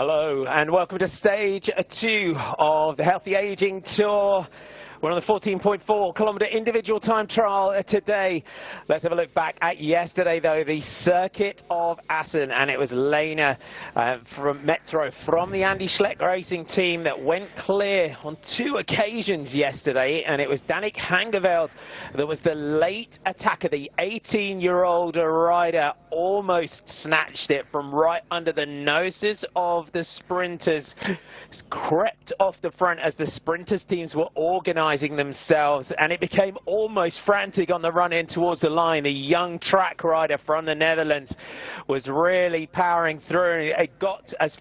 Hello and welcome to stage 2 of the Healthy Aging Tour. We're on the 14.4 kilometre individual time trial today. Let's have a look back at yesterday, though, the circuit of Assen, and it was Lena from Metro, from the Andy Schleck Racing team, that went clear on 2 occasions yesterday, and it was Danik Hangeveld that was the late attacker. The 18-year-old rider almost snatched it from right under the noses of the sprinters, crept off the front as the sprinters teams were organising themselves, and it became almost frantic on the run in towards the line. The young track rider from the Netherlands was really powering through. It got as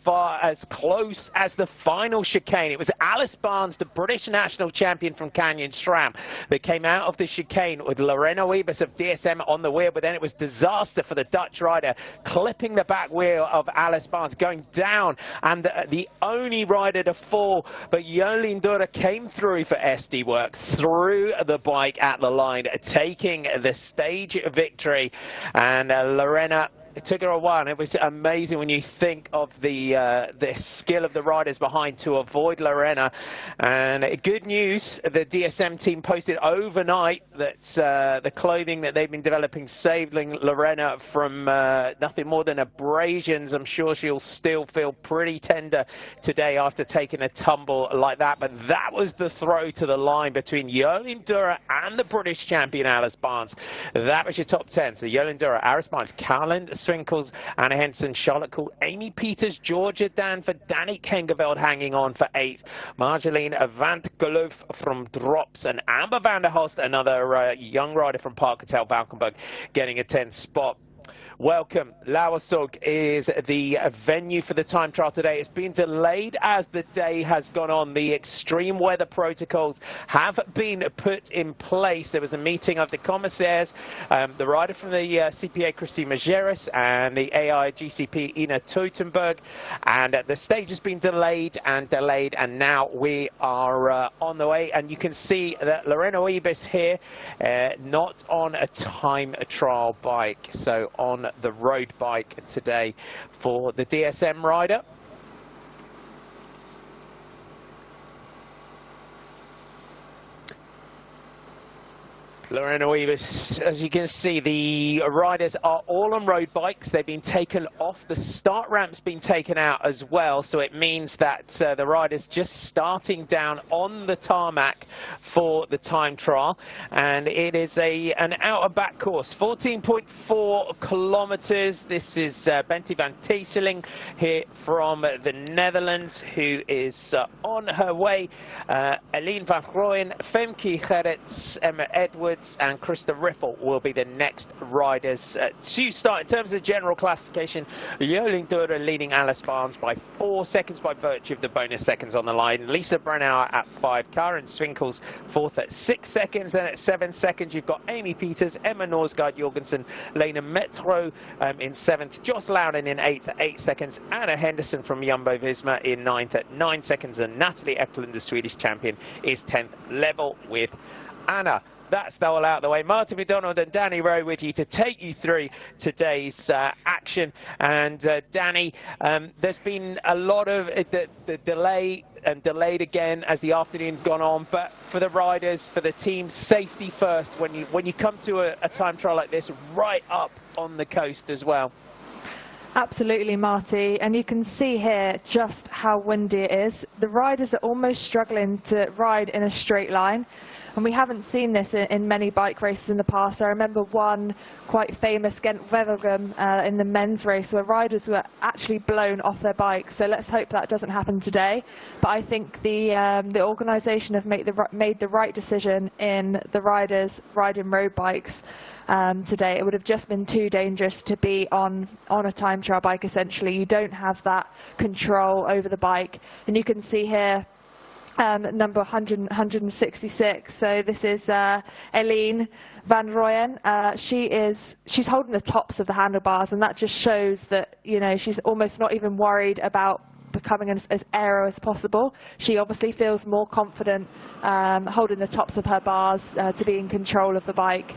close as the final chicane. It was Alice Barnes, the British national champion from Canyon SRAM, that came out of the chicane with Lorena Wiebes of DSM on the wheel, but then it was disaster for the Dutch rider, clipping the back wheel of Alice Barnes, going down, and the only rider to fall, but Jolien Dura came through for SD Works, threw the bike at the line, taking the stage victory. And Lorena, it took her a while, and it was amazing when you think of the skill of the riders behind to avoid Lorena. And good news, the DSM team posted overnight that the clothing that they've been developing saving Lorena from nothing more than abrasions. I'm sure she'll still feel pretty tender today after taking a tumble like that. But that was the throw to the line between Jolien Dura and the British champion Alice Barnes. That was your top 10. So Jolien Dura, Alice Barnes, Caroline Swinkels, Anna Henson, Charlotte Kool, Amy Peters, Georgia Danford, Danik Hangeveld hanging on for 8th. Marjolein van 't Geloof from Drops, and Amber van der Hulst, another young rider from Park-Hotel Valkenburg, getting a 10th spot. Welcome. Lauersog is the venue for the time trial today. It's been delayed as the day has gone on. The extreme weather protocols have been put in place. There was a meeting of the commissaires, the rider from the CPA, Christine Majeris, and the AI GCP, Ina Teutenberg. And the stage has been delayed, and now we are on the way. And you can see that Lorena Wiebes here, not on a time trial bike, so on the road bike today for the DSM rider. Lorena Wiebes, as you can see, the riders are all on road bikes. They've been taken off. The start ramp's been taken out as well, so it means that the riders just starting down on the tarmac for the time trial. And it is an out and back course, 14.4 kilometers. This is Bente van Teeseling here from the Netherlands, who is on her way. Eline van Grooyen, Femke Gerrits, Emma Edwards, and Krista Riffel will be the next riders to start. In terms of general classification, Jolien Dura leading Alice Barnes by 4 seconds by virtue of the bonus seconds on the line. Lisa Brennauer at 5, Karen Swinkels 4th at 6 seconds. Then at 7 seconds, you've got Amy Peters, Emma Norsgaard Jorgensen, Lena Metro in 7th, Joss Loudon in 8th at 8 seconds, Anna Henderson from Jumbo-Visma in 9th at 9 seconds, and Natalie Eklund, the Swedish champion, is 10th, level with Anna. That's the all out of the way. Martin McDonald and Danny Rowe with you to take you through today's action. And Danny, there's been a lot of the delay and delayed again as the afternoon gone on. But for the riders, for the team, safety first when you come to a time trial like this, right up on the coast as well. Absolutely, Marty, and you can see here just how windy it is. The riders are almost struggling to ride in a straight line, and we haven't seen this in many bike races in the past. I remember one quite famous Gent-Wevelgem in the men's race where riders were actually blown off their bikes, so let's hope that doesn't happen today. But I think the organisation have made the right decision in the riders riding road bikes today. It would have just been too dangerous to be on a time trial bike. Essentially, you don't have that control over the bike, and you can see here number 166. So this is Eline van Rooyen. She's holding the tops of the handlebars, and that just shows that, you know, she's almost not even worried about becoming as aero as possible. She obviously feels more confident holding the tops of her bars to be in control of the bike.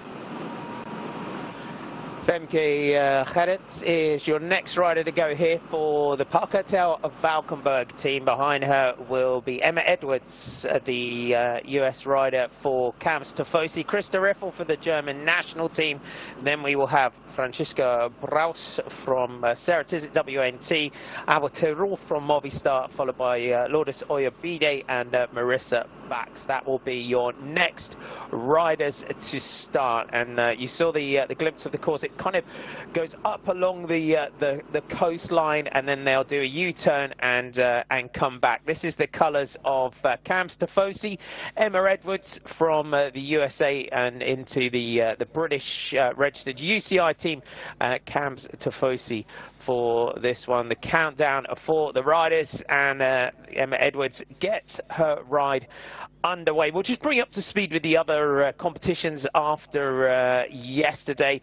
Femke Gerrits is your next rider to go here for the Park-Hotel of Valkenburg team. Behind her will be Emma Edwards, the US rider for Camps Tifosi, Christa Riffel for the German national team. Then we will have Francisca Braus from Sarah Tizet WNT, Ava Terul from Movistar, followed by Lourdes Oyabide and Marissa Bax. That will be your next riders to start. And you saw the glimpse of the course. It kind of goes up along the coastline, and then they'll do a U-turn and come back. This is the colours of Camps Tifosi. Emma Edwards from the USA and into the British registered UCI team, Camps Tifosi for this one. The countdown for the riders, and Emma Edwards gets her ride underway. We'll just bring you up to speed with the other competitions after yesterday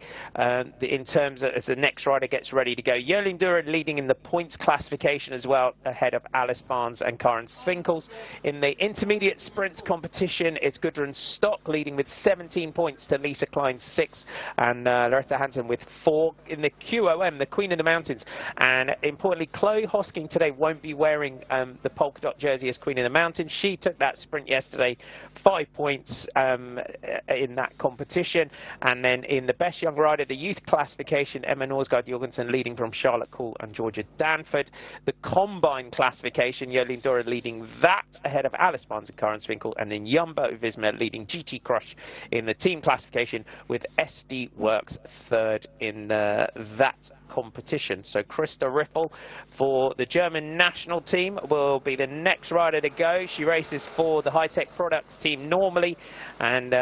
in terms of as the next rider gets ready to go. Jolien Duren leading in the points classification as well, ahead of Alice Barnes and Karen Swinkels. In the intermediate sprints competition, it's Gudrun Stock leading with 17 points to Lisa Klein 6 and Loretta Hansen with 4. In the QOM, the Queen of the Mountains, and importantly, Chloe Hosking today won't be wearing the polka dot jersey as Queen of the Mountains. She took that sprint yesterday, 5 points in that competition. And then in the best young rider, the youth classification, Emma Norsgaard Jorgensen leading from Charlotte Kuhl and Georgia Danford. The combine classification, Jolien Duren leading that ahead of Alice Barnes and Karen Swinkel, and then Jumbo Visma leading GT Crush in the team classification, with SD Works third in that competition. So Christa Riffel for the German national team will be the next rider to go. She races for the high-tech products team normally, and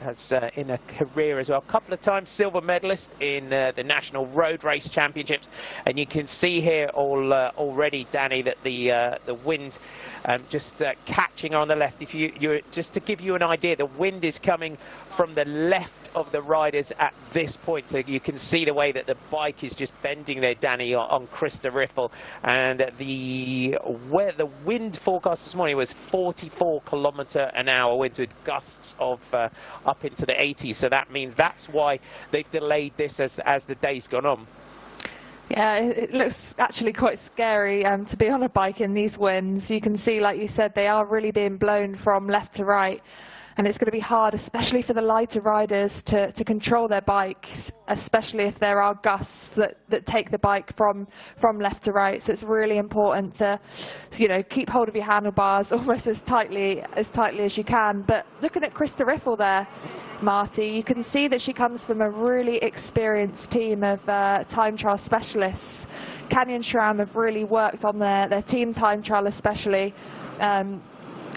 has in a career as well, a couple of times silver medalist in the National Road Race Championships. And you can see here already, Danny, that the wind just catching on the left. If you just to give you an idea, the wind is coming from the left of the riders at this point, so you can see the way that the bike is just bending there, Danny, on Christa Riffel. And where the wind forecast this morning was 44 km/h winds with gusts of up into the 80s. So that means that's why they've delayed this as the day's gone on. Yeah, it looks actually quite scary to be on a bike in these winds. You can see, like you said, they are really being blown from left to right. And it's going to be hard, especially for the lighter riders, to control their bikes, especially if there are gusts that take the bike from left to right. So it's really important to, you know, keep hold of your handlebars almost as tightly as you can. But looking at Christa Riffel there, Marty, you can see that she comes from a really experienced team of time trial specialists. Canyon SRAM have really worked on their team time trial especially.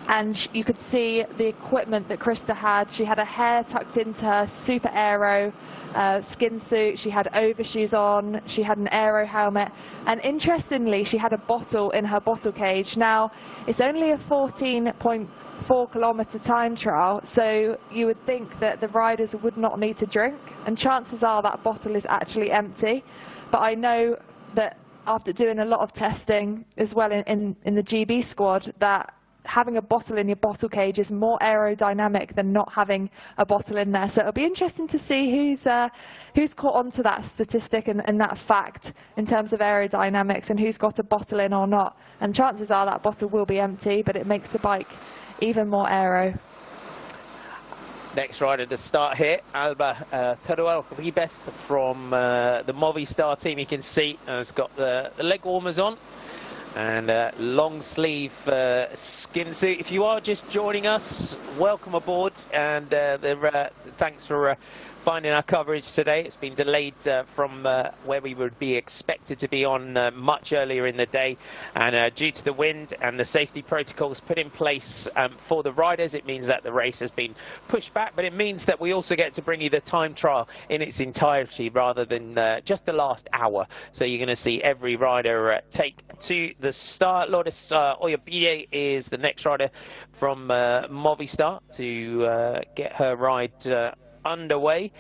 And you could see the equipment that Christa had. She had her hair tucked into her super aero skin suit. She had overshoes on. She had an aero helmet. And interestingly, she had a bottle in her bottle cage. Now, it's only a 14.4 kilometer time trial, so you would think that the riders would not need to drink. And chances are that bottle is actually empty. But I know that after doing a lot of testing as well in the GB squad, that having a bottle in your bottle cage is more aerodynamic than not having a bottle in there. So it'll be interesting to see who's caught on to that statistic and that fact in terms of aerodynamics, and who's got a bottle in or not. And chances are that bottle will be empty, but it makes the bike even more aero. Next rider to start here, Alba Teruel Ribeth from the Movistar team. You can see has got the leg warmers on and long sleeve skin suit. If you are just joining us, welcome aboard, and thanks for finding our coverage today. It's been delayed from where we would be expected to be on much earlier in the day, and due to the wind and the safety protocols put in place for the riders, it means that the race has been pushed back, but it means that we also get to bring you the time trial in its entirety rather than just the last hour. So you're going to see every rider take to the start. Lourdes Oyabide is the next rider from Movistar to get her ride underway.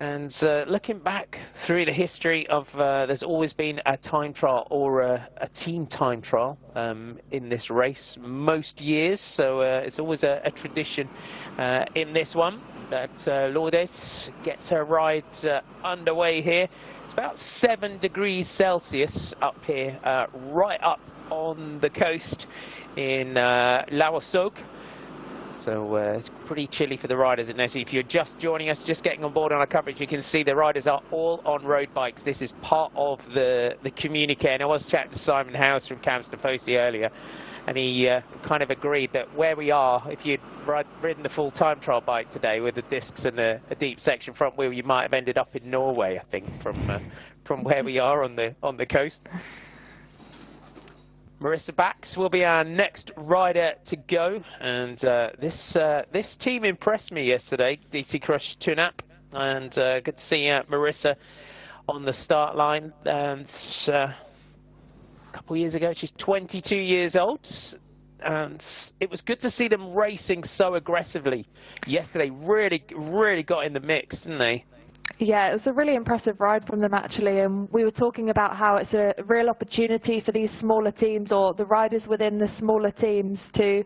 And looking back through the history of there's always been a time trial or a team time trial in this race most years, so it's always a tradition in this one. that Lourdes gets her ride underway here. It's about 7 degrees Celsius up here, right up on the coast in La Rosogue. So it's pretty chilly for the riders. And if you're just joining us, just getting on board on our coverage, you can see the riders are all on road bikes. This is part of the communique. And I was chatting to Simon House from Camps Tifosi earlier, and he kind of agreed that where we are, if you'd ridden the full time trial bike today with the discs and a deep section front wheel, you might have ended up in Norway, I think, from where we are on the coast. Marissa Bax will be our next rider to go, and this team impressed me yesterday, DC Crush Tunap, and good to see Marissa on the start line. And a couple of years ago, she's 22 years old, and it was good to see them racing so aggressively yesterday. Really got in the mix, didn't they? Yeah, it was a really impressive ride from them, actually, and we were talking about how it's a real opportunity for these smaller teams, or the riders within the smaller teams, to,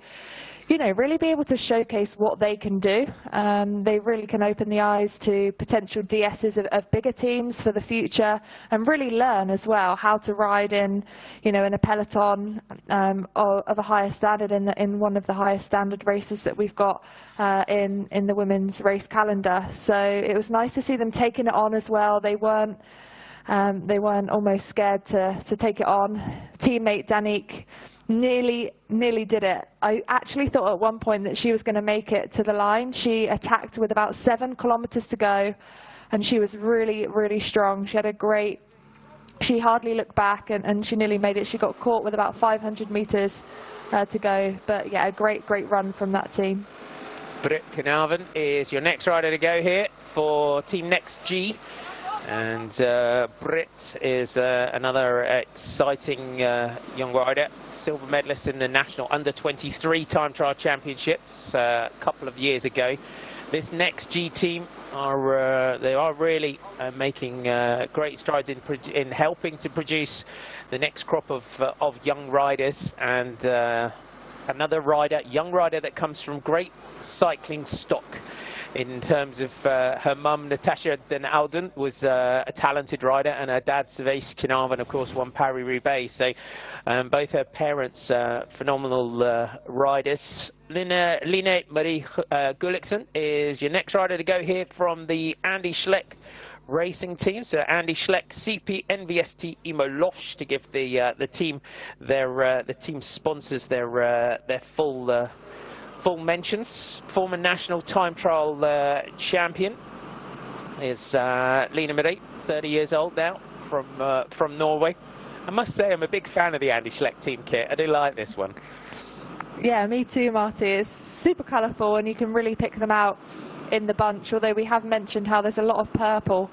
you know, really be able to showcase what they can do. They really can open the eyes to potential DSs of bigger teams for the future, and really learn as well how to ride in, you know, in a peloton of a higher standard, in one of the highest standard races that we've got in the women's race calendar. So it was nice to see them taking it on as well. They weren't almost scared to take it on. Teammate Danique nearly did it. I actually thought at one point that she was going to make it to the line. She attacked with about 7 kilometers to go, and she was really strong. She had a great, she hardly looked back, and she nearly made it. She got caught with about 500 meters to go, but yeah, a great run from that team. Britt Carnarvon is your next rider to go here for Team Next G. And Britt is another exciting young rider, silver medalist in the National Under-23 Time Trial Championships a couple of years ago. This Next G team are really making great strides in helping to produce the next crop of young riders, and another young rider that comes from great cycling stock. In terms of her mum, Natasha Den Ouden, was a talented rider, and her dad, Sylvain Carnarvon, of course, won Paris-Roubaix. So both her parents, phenomenal riders. Line Marie Gulliksen is your next rider to go here from the Andy Schleck racing team. So Andy Schleck, CP NVST Imolosh, to give the team the team sponsors their full mentions. Former national time trial champion is Line Marie, 30 years old now, from Norway. I must say I'm a big fan of the Andy Schleck team kit. I do like this one. Yeah, me too, Marty. It's super colourful, and you can really pick them out in the bunch, although we have mentioned how there's a lot of purple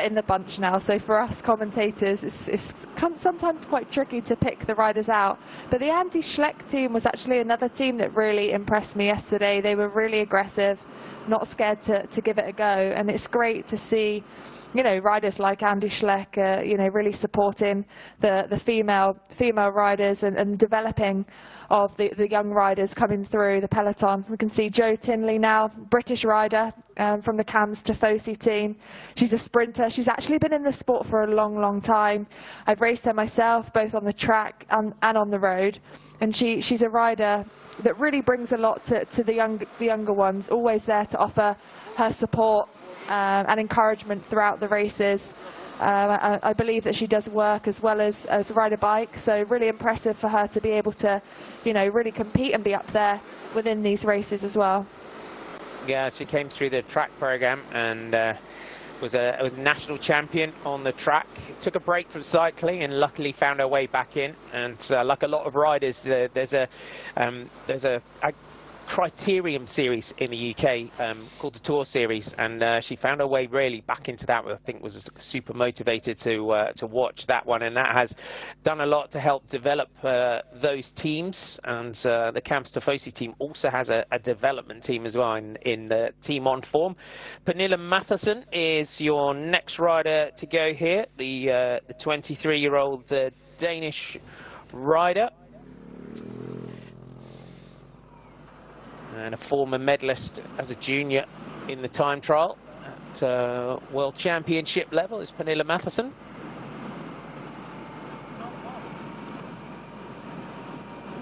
in the bunch now, so for us commentators it's sometimes quite tricky to pick the riders out. But the Andy Schleck team was actually another team that really impressed me yesterday. They were really aggressive, not scared to give it a go, and it's great to see, you know, riders like Andy Schleck, you know, really supporting the female riders, and developing of the young riders coming through the peloton. We can see Jo Tinley now, British rider from the Camps Tifosi team. She's a sprinter. She's actually been in the sport for a long time. I've raced her myself, both on the track and on the road, and she's a rider that really brings a lot to the younger ones, always there to offer her support and encouragement throughout the races. I believe that she does work as well as ride a bike, so really impressive for her to be able to, you know, really compete and be up there within these races as well. Yeah, she came through the track program and was a national champion on the track. Took a break from cycling and luckily found her way back in. And like a lot of riders, there's a criterium series in the UK called the Tour Series, and she found her way really back into that. I think was super motivated to watch that one, and that has done a lot to help develop those teams. And the Camps Tifosi team also has a development team as well in the team on form. Pernille Matheson is your next rider to go here, the 23-year-old Danish rider, and a former medalist as a junior in the time trial at World Championship level is Pernilla Matheson.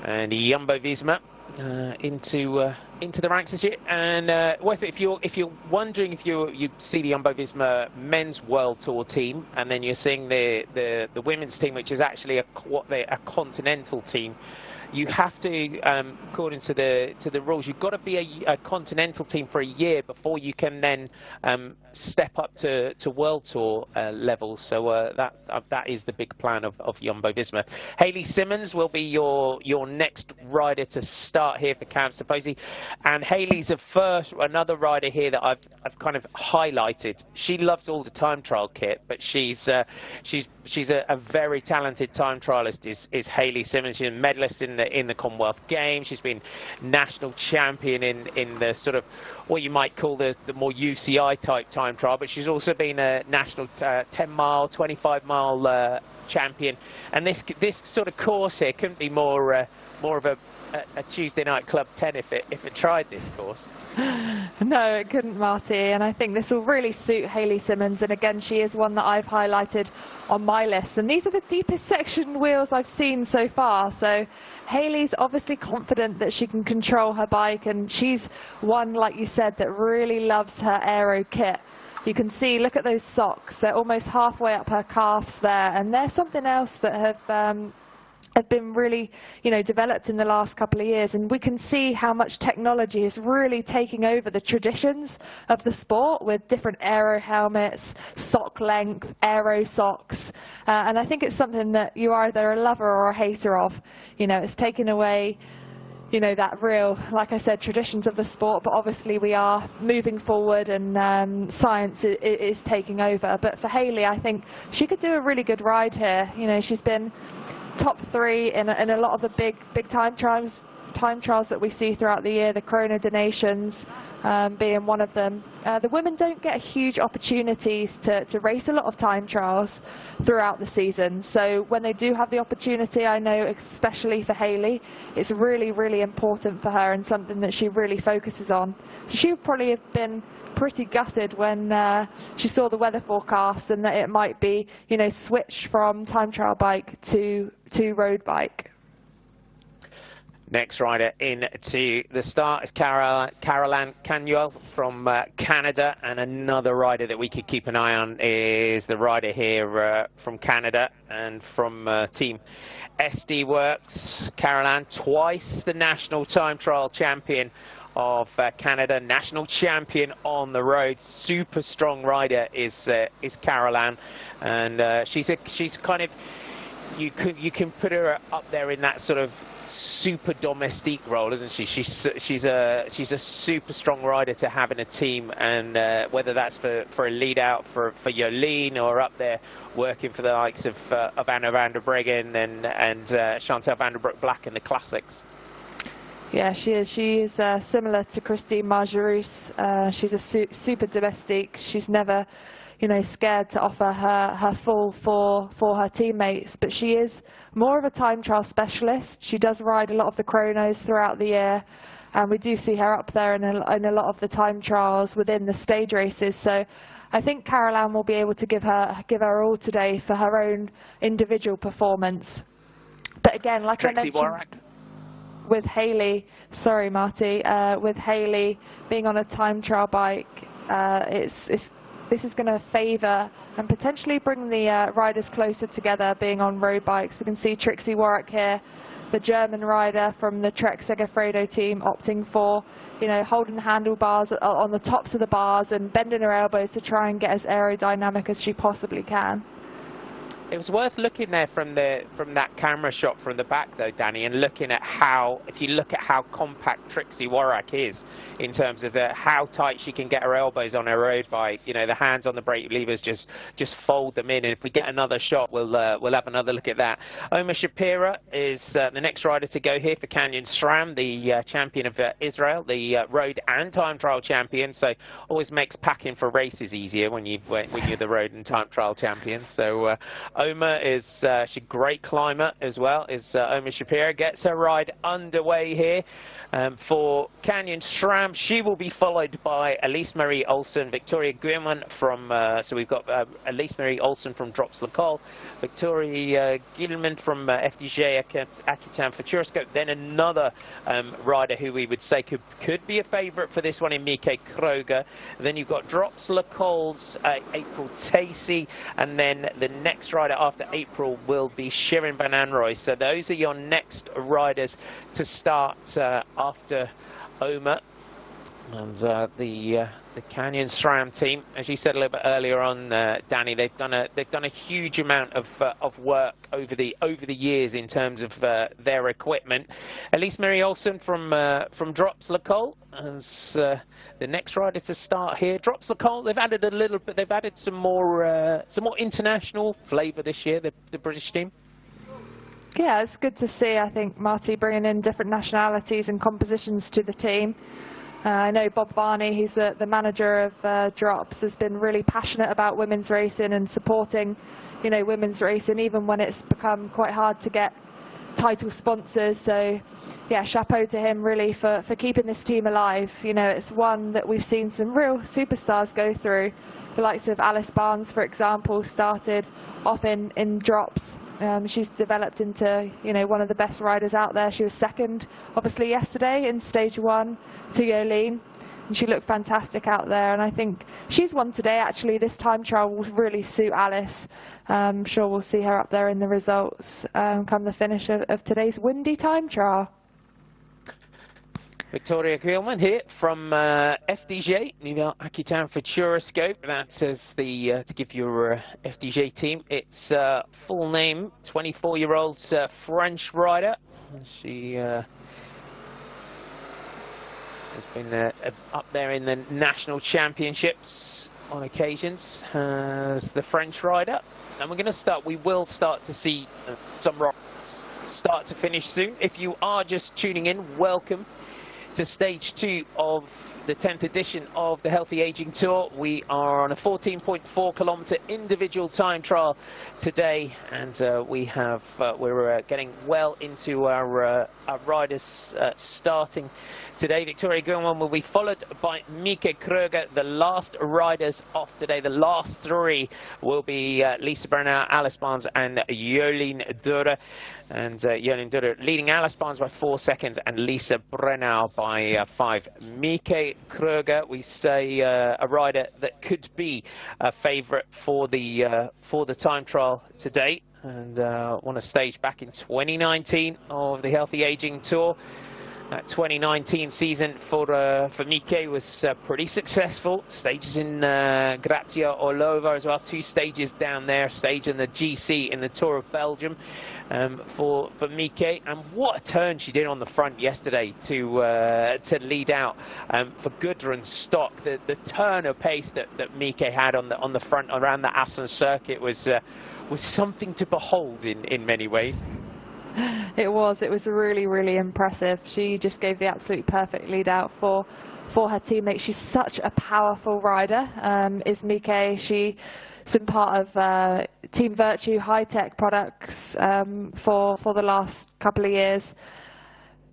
And Jumbo-Visma into the ranks this year. And if you're wondering if you see the Jumbo-Visma men's World Tour team, and then you're seeing the women's team, which is actually a continental team, you have to, according to the rules, you've got to be a continental team for a year before you can then step up to World Tour levels. So that is the big plan of Jumbo-Visma. Hayley Simmons will be your next rider to start here for Cam Stoposy, and Hayley's another rider here that I've kind of highlighted. She loves all the time trial kit, but she's a very talented time trialist. Is Hayley Simmons? She's a medalist in the Commonwealth Games. She's been national champion in the sort of what you might call the more UCI type time trial, but she's also been a national 10-mile, 25-mile champion. And this sort of course here couldn't be more of a Tuesday night Club 10 if it tried this course. No, it couldn't, Marty, and I think this will really suit Hayley Simmons, and again, she is one that I've highlighted on my list, and these are the deepest section wheels I've seen so far, so Hayley's obviously confident that she can control her bike, and she's one, like you said, that really loves her aero kit. You can see, look at those socks, they're almost halfway up her calves there, and they're something else that have been really, developed in the last couple of years, and we can see how much technology is really taking over the traditions of the sport with different aero helmets, sock length, aero socks, and I think it's something that you are either a lover or a hater of. It's taken away that real, like I said, traditions of the sport, but obviously we are moving forward and science is taking over. But for Hayley, I think she could do a really good ride here. She's been top 3 in a lot of the big time trials that we see throughout the year, the Corona Donations being one of them. The women don't get huge opportunities to race a lot of time trials throughout the season, so when they do have the opportunity, I know especially for Hayley, it's really, really important for her and something that she really focuses on. So she would probably have been pretty gutted when she saw the weather forecast and that it might be, switch from time trial bike to road bike. Next rider into the start is Caroline Canuel from Canada, and another rider that we could keep an eye on is the rider here from Canada and from Team SD Works. Caroline, twice the national time trial champion of Canada, national champion on the road, super strong rider is Caroline, and she's kind of, you can put her up there in that sort of super domestique role, isn't she? She's a super strong rider to have in a team, and whether that's for a lead out for Jolien, or up there working for the likes of Anna van der Breggen and Chantal van der Broek Black in the classics. Yeah, she is. She is similar to Christine Margeroos. She's a super domestique. She's never, scared to offer her full for her teammates. But she is more of a time trial specialist. She does ride a lot of the chronos throughout the year, and we do see her up there in a lot of the time trials within the stage races. So I think Caroline will be able to give her all today for her own individual performance. But again, like Trixie I mentioned, with Hayley, sorry Marty, with Hayley being on a time trial bike, this is going to favour and potentially bring the riders closer together being on road bikes. We can see Trixie Warwick here, the German rider from the Trek Segafredo team, opting for, holding the handlebars on the tops of the bars and bending her elbows to try and get as aerodynamic as she possibly can. It was worth looking there from that camera shot from the back though, Danny, and looking at if you look at how compact Trixie Warwick is in terms of how tight she can get her elbows on her road bike. The hands on the brake levers just fold them in. And if we get another shot, we'll have another look at that. Omer Shapira is the next rider to go here for Canyon SRAM, the champion of Israel, the road and time trial champion. So always makes packing for races easier when you're the road and time trial champion. So Oma is she's a great climber as well. Is Oma Shapiro gets her ride underway here for Canyon SRAM. She will be followed by Elise Marie Olsen, Victoria Guilman from. So we've got Elise Marie Olsen from Drops Le Col, Victoria Guilman from FDJ Aquitaine Futuroscope. Then another rider who we would say could be a favourite for this one in Mieke Kroger. Then you've got Drops Le Col's April Tacey, and then the next rider after April will be Shirin Van Anrooy. So those are your next riders to start after Oma. And the Canyon SRAM team, as you said a little bit earlier on, Danny, they've done a huge amount of work over the years in terms of their equipment. Elise Marie Olsen from Drops Le Col as the next rider to start here. Drops Le Col, they've added a little bit. They've added some more international flavour this year. The British team. Yeah, it's good to see. I think Marty bringing in different nationalities and compositions to the team. I know Bob Varney, he's the manager of Drops, has been really passionate about women's racing and supporting, you know, women's racing, even when it's become quite hard to get title sponsors. So, yeah, chapeau to him really for keeping this team alive. You know, it's one that we've seen some real superstars go through. The likes of Alice Barnes, for example, started off in Drops. She's developed into, you know, one of the best riders out there. She was second, obviously, yesterday in stage 1 to Yolene, and she looked fantastic out there. And I think she's won today. Actually, this time trial will really suit Alice. I'm sure we'll see her up there in the results come the finish of today's windy time trial. Victoria Guilman here from FDJ, Nouvelle Aquitaine Futuroscope. That says to give your FDJ team its full name. 24-year-old French rider. She has been up there in the national championships on occasions as the French rider. And we're going to start. We will start to see some riders start to finish soon. If you are just tuning in, welcome to stage 2 of the 10th edition of the Healthy Aging Tour. We are on a 14.4 kilometre individual time trial today, and we're getting well into our riders starting today. Victoria Guilman will be followed by Mieke Kroger. The last riders off today, the last 3 will be Lisa Brennauer, Alice Barnes and Jolien Dure. And Jolien Dure leading Alice Barnes by 4 seconds and Lisa Brennauer by 5. Mieke Kroger, we say a rider that could be a favourite for the time trial today, and won a stage back in 2019 of the Healthy Aging Tour. That 2019 season for Mieke was pretty successful. Stages in Grazia Orlova as well. 2 stages down there. Stage in the GC in the Tour of Belgium for Mieke. And what a turn she did on the front yesterday to lead out for Gudrun Stock. The turn of pace that Mieke had on the front around the Assen circuit was something to behold in many ways. It was really, really impressive. She just gave the absolute perfect lead out for her teammate. She's such a powerful rider, is Mieke. She's been part of Team Virtue high-tech products for the last couple of years.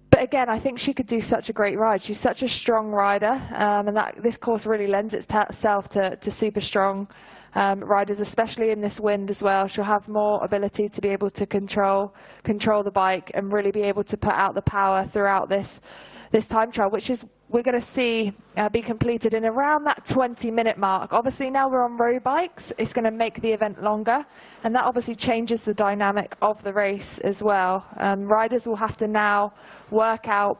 But again, I think she could do such a great ride. She's such a strong rider, and this course really lends itself to super strong riders, especially in this wind as well. She'll have more ability to be able to control the bike and really be able to put out the power throughout this time trial, which is we're going to see be completed in around that 20-minute mark. Obviously, now we're on road bikes, it's going to make the event longer, and that obviously changes the dynamic of the race as well. Riders will have to now work out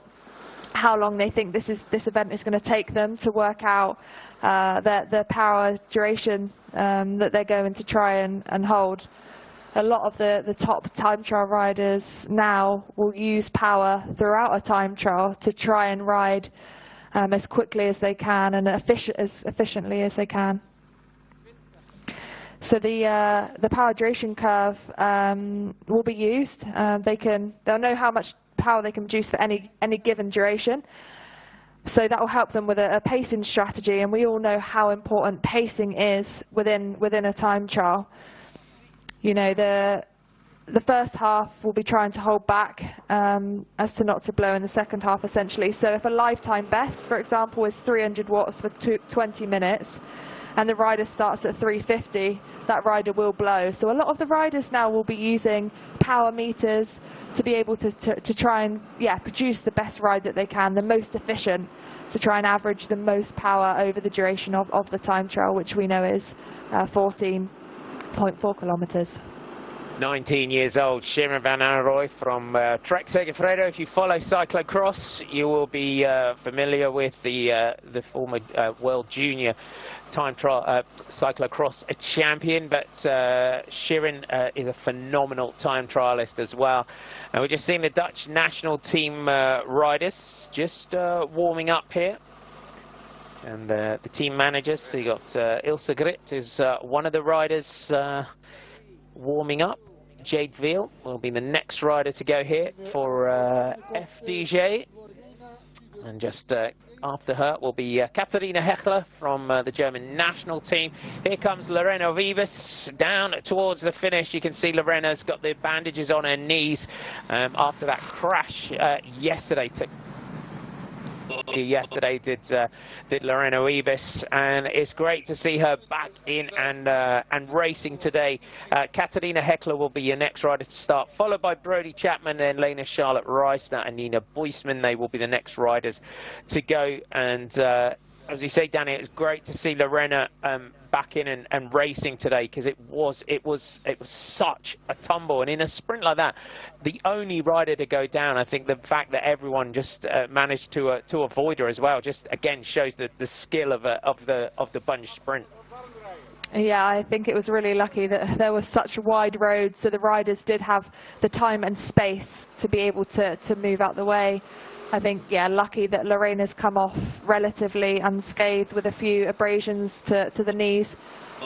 how long they think this event is going to take them, to work out the power duration that they're going to try and hold. A lot of the top time trial riders now will use power throughout a time trial to try and ride as quickly as they can and as efficiently as they can. So the power duration curve will be used. They'll know how much power they can produce for any given duration. So that will help them with a pacing strategy, and we all know how important pacing is within a time trial. you know, the first half will be trying to hold back as to not to blow in the second half, essentially. So if a lifetime best, for example, is 300 watts for 20 minutes, and the rider starts at 350, that rider will blow. So a lot of the riders now will be using power meters to be able to try and produce the best ride that they can, the most efficient, to try and average the most power over the duration of the time trial, which we know is 14.4 kilometers. 19 years old, Shirin van Anrooy from Trek Segafredo. If you follow cyclocross, you will be familiar with the former World Junior time trial cyclocross champion, but Shirin is a phenomenal time trialist as well. And we're just seeing the Dutch national team riders just warming up here. And the team managers, so you got Ilse Grit is one of the riders warming up. Jade Veal will be the next rider to go here for FDJ. And just after her will be Katharina Hechler from the German national team. Here comes Lorena Vivas down towards the finish. You can see Lorena's got the bandages on her knees after that crash yesterday. Yesterday did Lorena Ibis, and it's great to see her back in and racing today. Katharina Hechler will be your next rider to start, followed by Brodie Chapman, then Lena Charlotte Reisner and Nina Buisman. They will be the next riders to go. And as you say, Danny, it's great to see Lorena back in and racing today, because it was such a tumble, and in a sprint like that, the only rider to go down, I think the fact that everyone just managed to avoid her as well, just again shows the skill of the bunch sprint. Yeah, I think it was really lucky that there was such wide roads, so the riders did have the time and space to be able to move out the way. I think, yeah, lucky that Lorena's come off relatively unscathed with a few abrasions to the knees,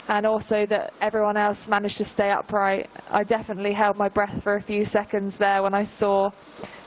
and also that everyone else managed to stay upright. I definitely held my breath for a few seconds there when I saw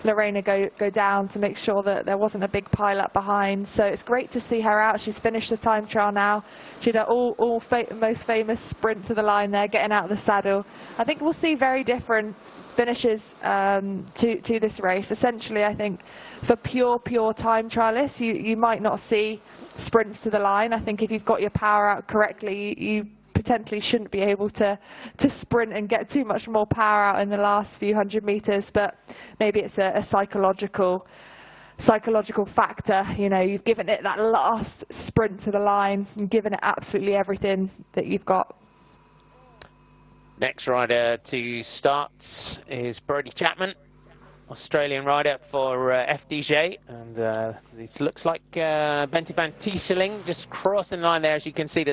Lorena go down, to make sure that there wasn't a big pile up behind. So it's great to see her out. She's finished the time trial now. She did most famous sprint to the line there, getting out of the saddle. I think we'll see very different finishes to this race. Essentially, I think for pure time trialists, you might not see sprints to the line. I think if you've got your power out correctly, you potentially shouldn't be able to sprint and get too much more power out in the last few hundred meters. But maybe it's a psychological factor. You know, you've given it that last sprint to the line and given it absolutely everything that you've got. Next rider to start is Brodie Chapman, Australian rider for FDJ, and this looks like Bente van Tieseling just crossing the line there. As you can see,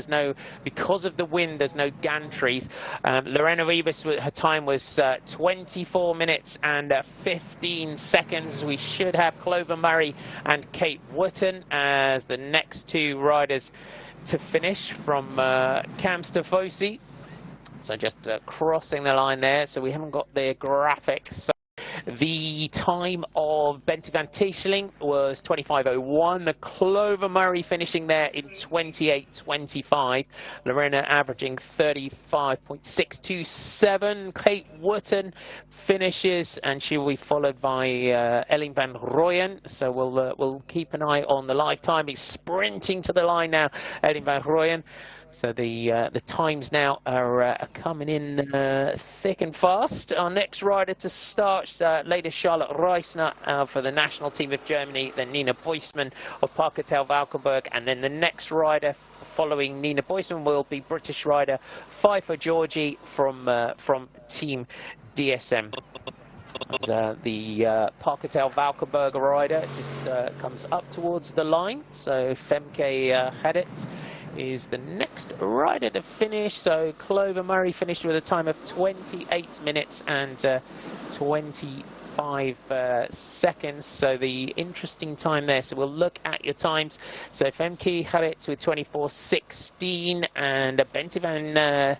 because of the wind, there's no gantries. Lorena Rivas, her time was 24 minutes and 15 seconds. We should have Clover Murray and Kate Wootton as the next two riders to finish from Kamsterfosi. So just crossing the line there, so we haven't got their graphics. So the time of Bente van Tieseling was 25:01. The Clover Murray finishing there in 28:25. Lorena averaging 35.627. Kate Wootton finishes, and she will be followed by Elin van Rooyen. So we'll keep an eye on the live time. He's sprinting to the line now, Elin van Rooyen. So the times now are coming in thick and fast. Our next rider to start, Lady Charlotte Reisner for the national team of Germany, then Nina Buisman of Park-Hotel Valkenburg, and then the next rider following Nina Buisman will be British rider Pfeiffer Georgie from Team DSM. And, the Park-Hotel Valkenburg rider just comes up towards the line. So Femke Gerrits is the next rider to finish. So Clover Murray finished with a time of 28 minutes and 25 seconds. So the interesting time there. So we'll look at your times. So Femke Gerrits with 24:16 and Bente van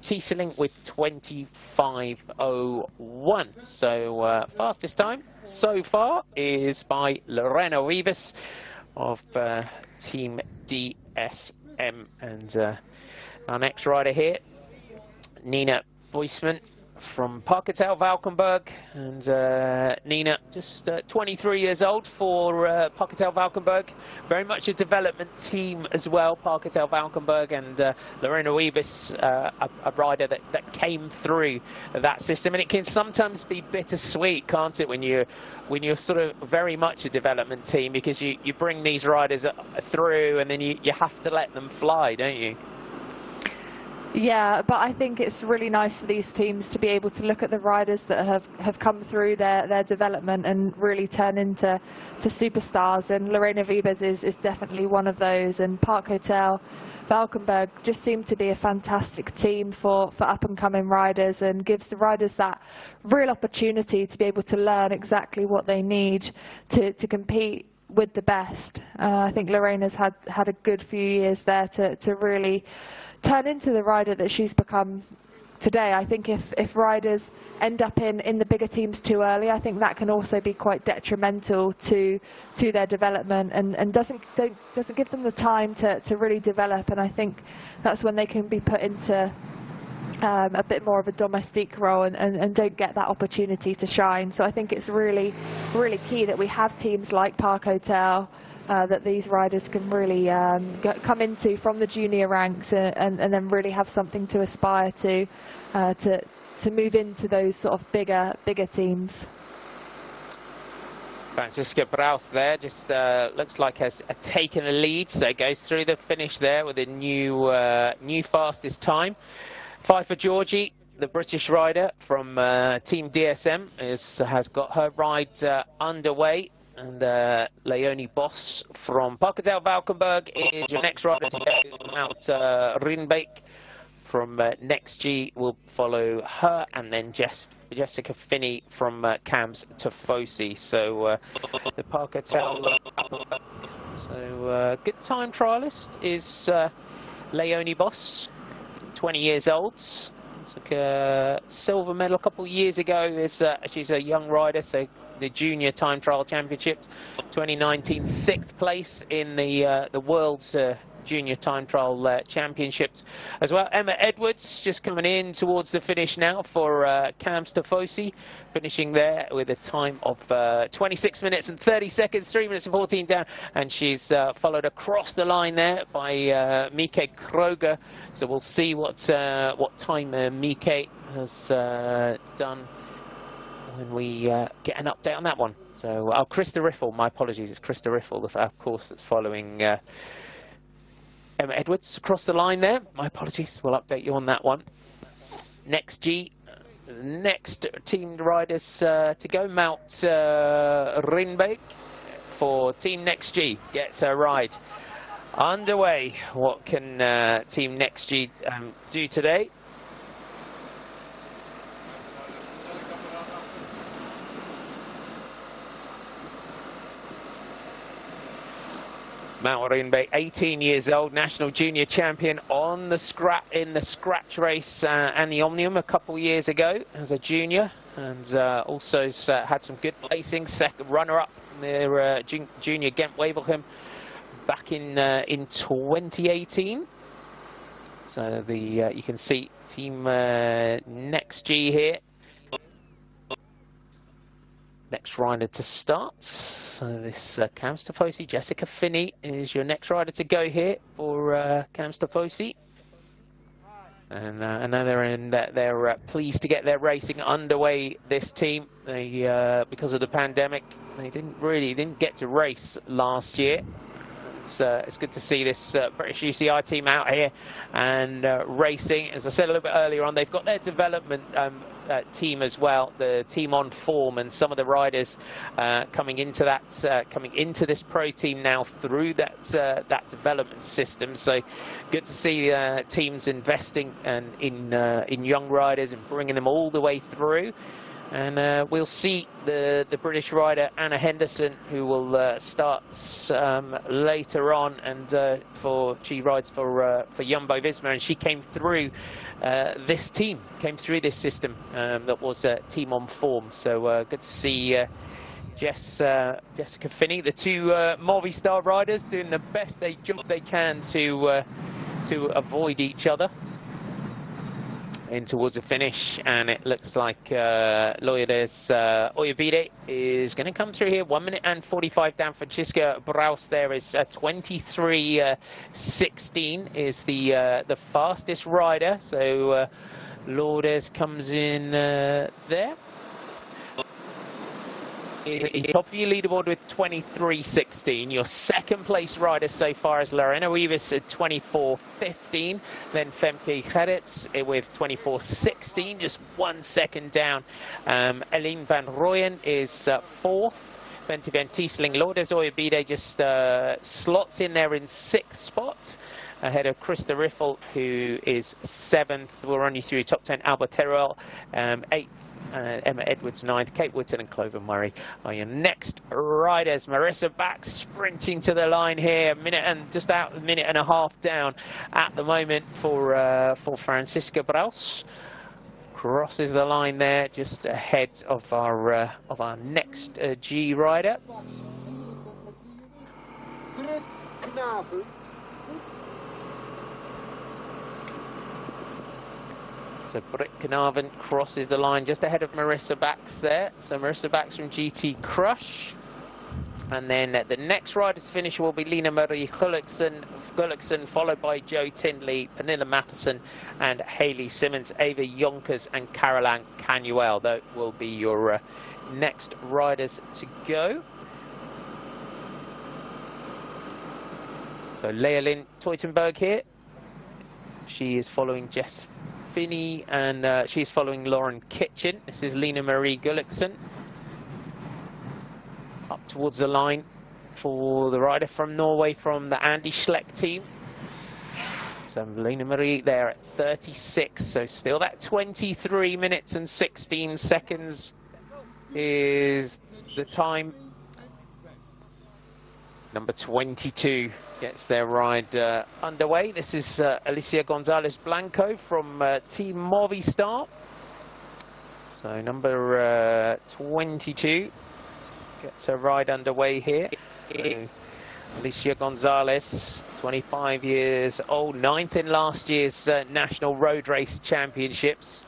Tieseling with 25:01. So fastest time so far is by Lorena Rivas of Team DSM. And our next rider here, Nina Boisman from Parketel Valkenburg, and Nina, just 23 years old for Parketel Valkenburg. Very much a development team as well, Parketel Valkenburg, and Lorena Wiebes, a rider that came through that system. And it can sometimes be bittersweet, can't it, when you're sort of very much a development team, because you bring these riders through and then you have to let them fly, don't you? Yeah, but I think it's really nice for these teams to be able to look at the riders that have come through their development and really turn into superstars. And Lorena Wiebes is definitely one of those. And Parketel Valkenburg just seem to be a fantastic team for up-and-coming riders, and gives the riders that real opportunity to be able to learn exactly what they need to compete with the best. I think Lorena's had a good few years there to really turn into the rider that she's become today. I think if riders end up in the bigger teams too early, I think that can also be quite detrimental to their development, and doesn't give them the time to really develop. And I think that's when they can be put into a bit more of a domestique role and don't get that opportunity to shine. So I think it's really, really key that we have teams like Parketel, that these riders can really come into from the junior ranks and then really have something to aspire to move into those sort of bigger new Francisca Braus there, just looks like has taken the lead, so goes through the finish there with a new fastest time. 5 for Georgie, the British rider from Team DSM, has got her ride underway. And Leonie Bos from Parketel Valkenburg is your next rider to go. Mount Rinbeek from NextG will follow her, and then Jessica Finney from Cams Tifosi. So the Parketel. So good time trialist is Leonie Bos, 20 years old. Took a silver medal a couple of years ago. She's a young rider, so the Junior Time Trial Championships, 2019 6th place in the World's Junior Time Trial Championships as well. Emma Edwards just coming in towards the finish now for Cams Tifosi, finishing there with a time of 26 minutes and 30 seconds, 3 minutes and 14 down, and she's followed across the line there by Mike Kroger. So we'll see what time Mike has done when we get an update on that one. So, Krista Riffle, my apologies, it's Krista Riffle, of course, that's following Emma Edwards across the line there. My apologies, we'll update you on that one. NextG, next team riders to go. Mount Rinbeek for Team NextG gets a ride underway. What can Team NextG do today? Mount Rinbeek, 18 years old, national junior champion on the in the scratch race and the Omnium a couple of years ago as a junior, and also had some good placings, second runner-up in their junior Ghent Wevelgem back in 2018. So you can see Team NextG here. Next rider to start. So this Cams Tifosi, Jessica Finney is your next rider to go here for Cams Tifosi. And I know they're pleased to get their racing underway. This team, they because of the pandemic, they didn't get to race last year. It's good to see this British UCI team out here and racing. As I said a little bit earlier on, they've got their development team as well, the team on form, and some of the riders coming into this pro team now through that development system. So good to see teams investing in young riders and bringing them all the way through. And we'll see the British rider Anna Henderson, who will start later on, and she rides for Jumbo Visma, and she came through this system that was team on form. So good to see Jessica Finney, the two Movistar riders, doing the best job they can to avoid each other. in towards the finish, and it looks like Lourdes Oyebide is going to come through here. 1 minute and 45 down. Francisca Braus there is 23:16 is the fastest rider. So Lourdes comes in there. He's top of your leaderboard with 23:16. Your second place rider so far is Lorena Rivas at 24:15. Then Femke Gerrits with 24:16, just 1 second down. Eline van Rooyen is fourth. Venti Van Tiesling. Lourdes Oyebide just slots in there in 6th spot, ahead of Krista Riffel, who is 7th. We'll run you through top 10. Alba Teruel, 8th. Emma Edwards 9th, Kate Wootton and Clover Murray are your next riders. Marissa back sprinting to the line here, just out a minute and a half down at the moment for Francisca Braus. Crosses the line there, just ahead of our next G rider. So Britt Knaven crosses the line just ahead of Marissa Bax there. So Marissa Bax from GT Crush. And then the next rider to finish will be Lena Marie Gullikson, followed by Joe Tindley, Pernilla Matheson and Hayley Simmons. Ava Yonkers and Caroline Canuel. That will be your next riders to go. So Leolyn Teutenberg here. She is following Jess Finney, and she's following Lauren Kitchen. This is Lena Marie Gullikson. Up towards the line for the rider from Norway from the Andy Schleck team. So Lena Marie there at 36, so still that 23 minutes and 16 seconds is the time. Number 22 gets their ride underway. This is Alicia Gonzalez Blanco from Team Movistar. So number 22 gets her ride underway here. Alicia Gonzalez, 25 years old, 9th in last year's National Road Race Championships.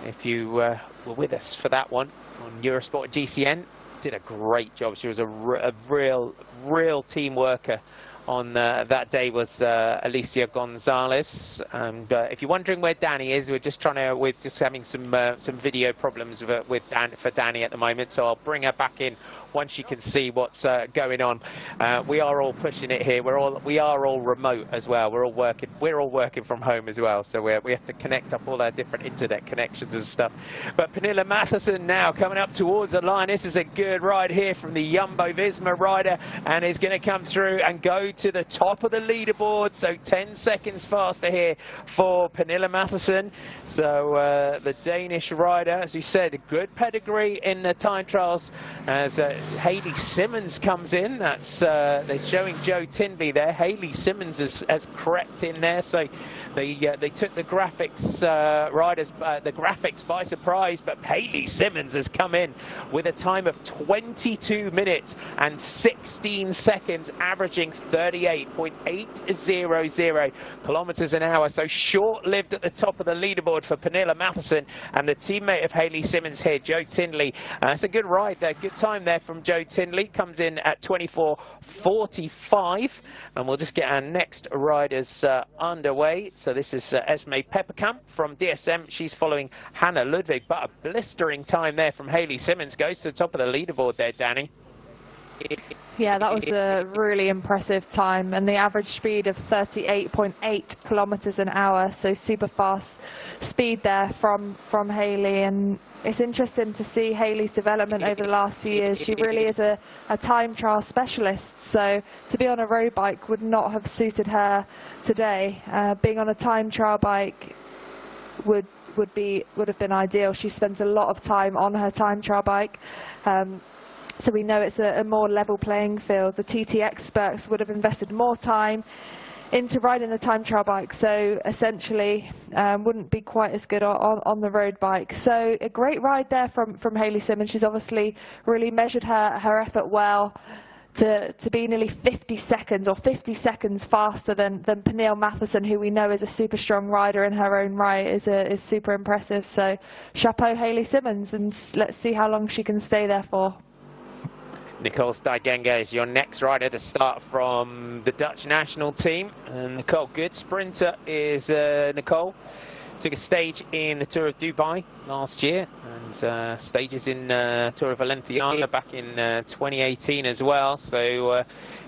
If you were with us for that one on Eurosport GCN, did a great job. She was a real team worker on that day was Alicia Gonzalez. And if you're wondering where Danny is, we're just having some video problems with Danny at the moment. So I'll bring her back in once she can see what's going on. We are all pushing it here. We are all remote as well. We're all working from home as well. So we have to connect up all our different internet connections and stuff. But Pernilla Matheson now coming up towards the line. This is a good ride here from the Jumbo Visma rider, and is going to come through and go to the top of the leaderboard. So 10 seconds faster here for Pernilla Matheson. So the Danish rider, as you said, a good pedigree in the time trials. As Hayley Simmons comes in, they're showing Joe Tindley there. Hayley Simmons has crept in there. So they took the graphics the graphics by surprise, but Hayley Simmons has come in with a time of 22 minutes and 16 seconds, averaging 38.800 kilometers an hour. So short-lived at the top of the leaderboard for Pernilla Matheson, and the teammate of Hayley Simmons here, Joe Tindley. It's a good ride there, good time there from Joe Tindley. Comes in at 24:45, and we'll just get our next riders underway. So this is Esme Pepperkamp from DSM. She's following Hannah Ludwig, but a blistering time there from Hayley Simmons. Goes to the top of the leaderboard there, Danny. Yeah, that was a really impressive time, and the average speed of 38.8 kilometers an hour, so super fast speed there from Hayley. And it's interesting to see Hayley's development over the last few years. She really is a time trial specialist, so to be on a road bike would not have suited her today. Being on a time trial bike would have been ideal. She spends a lot of time on her time trial bike. So we know it's a more level playing field. The TT experts would have invested more time into riding the time trial bike, so essentially wouldn't be quite as good on the road bike. So a great ride there from Hayley Simmons. She's obviously really measured her effort well to be nearly 50 seconds or 50 seconds faster than Pernille Matheson, who we know is a super strong rider in her own right, is super impressive. So chapeau Hayley Simmons, and let's see how long she can stay there for. Nicole Steigenga is your next rider to start from the Dutch national team. And Nicole, good sprinter is Nicole. Took a stage in the Tour of Dubai last year, and stages in Tour of Valenciana back in 2018 as well. So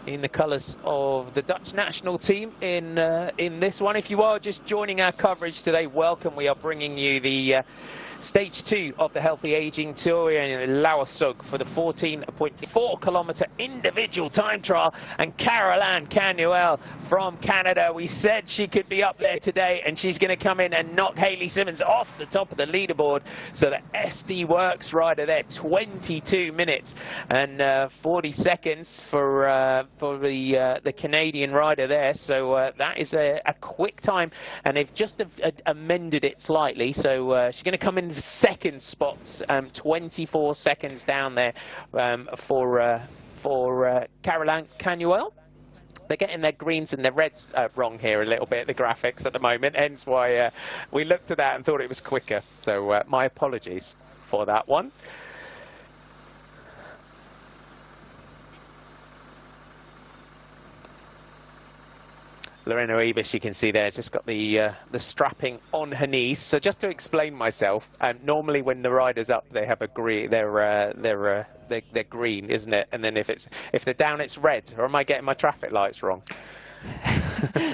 in the colours of the Dutch national team in this one. If you are just joining our coverage today, welcome. We are bringing you the Stage 2 of the Healthy Aging Tour in Lauwersug for the 14.4 kilometre individual time trial. And Caroline Canuel from Canada, we said she could be up there today, and she's going to come in and knock Hayley Simmons off the top of the leaderboard. So the SD Works rider there, 22 minutes and 40 seconds for the Canadian rider there. So that is a quick time, and they've just amended it slightly. So she's going to come in second spots, 24 seconds down there for Caroline Canuel. They're getting their greens and their reds wrong here a little bit, the graphics at the moment, hence why we looked at that and thought it was quicker. So my apologies for that one. Lorena Ibis, you can see there, just got the strapping on her knees. So just to explain myself, normally when the rider's up, they have a green. They're green, isn't it? And then if they're down, it's red. Or am I getting my traffic lights wrong?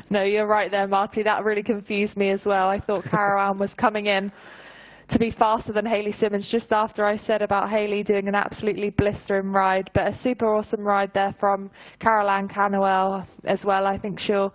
No, you're right there, Marty. That really confused me as well. I thought Caroline was coming in to be faster than Hayley Simmons just after I said about Hayley doing an absolutely blistering ride, but a super awesome ride there from Caroline Canuel as well. I think she'll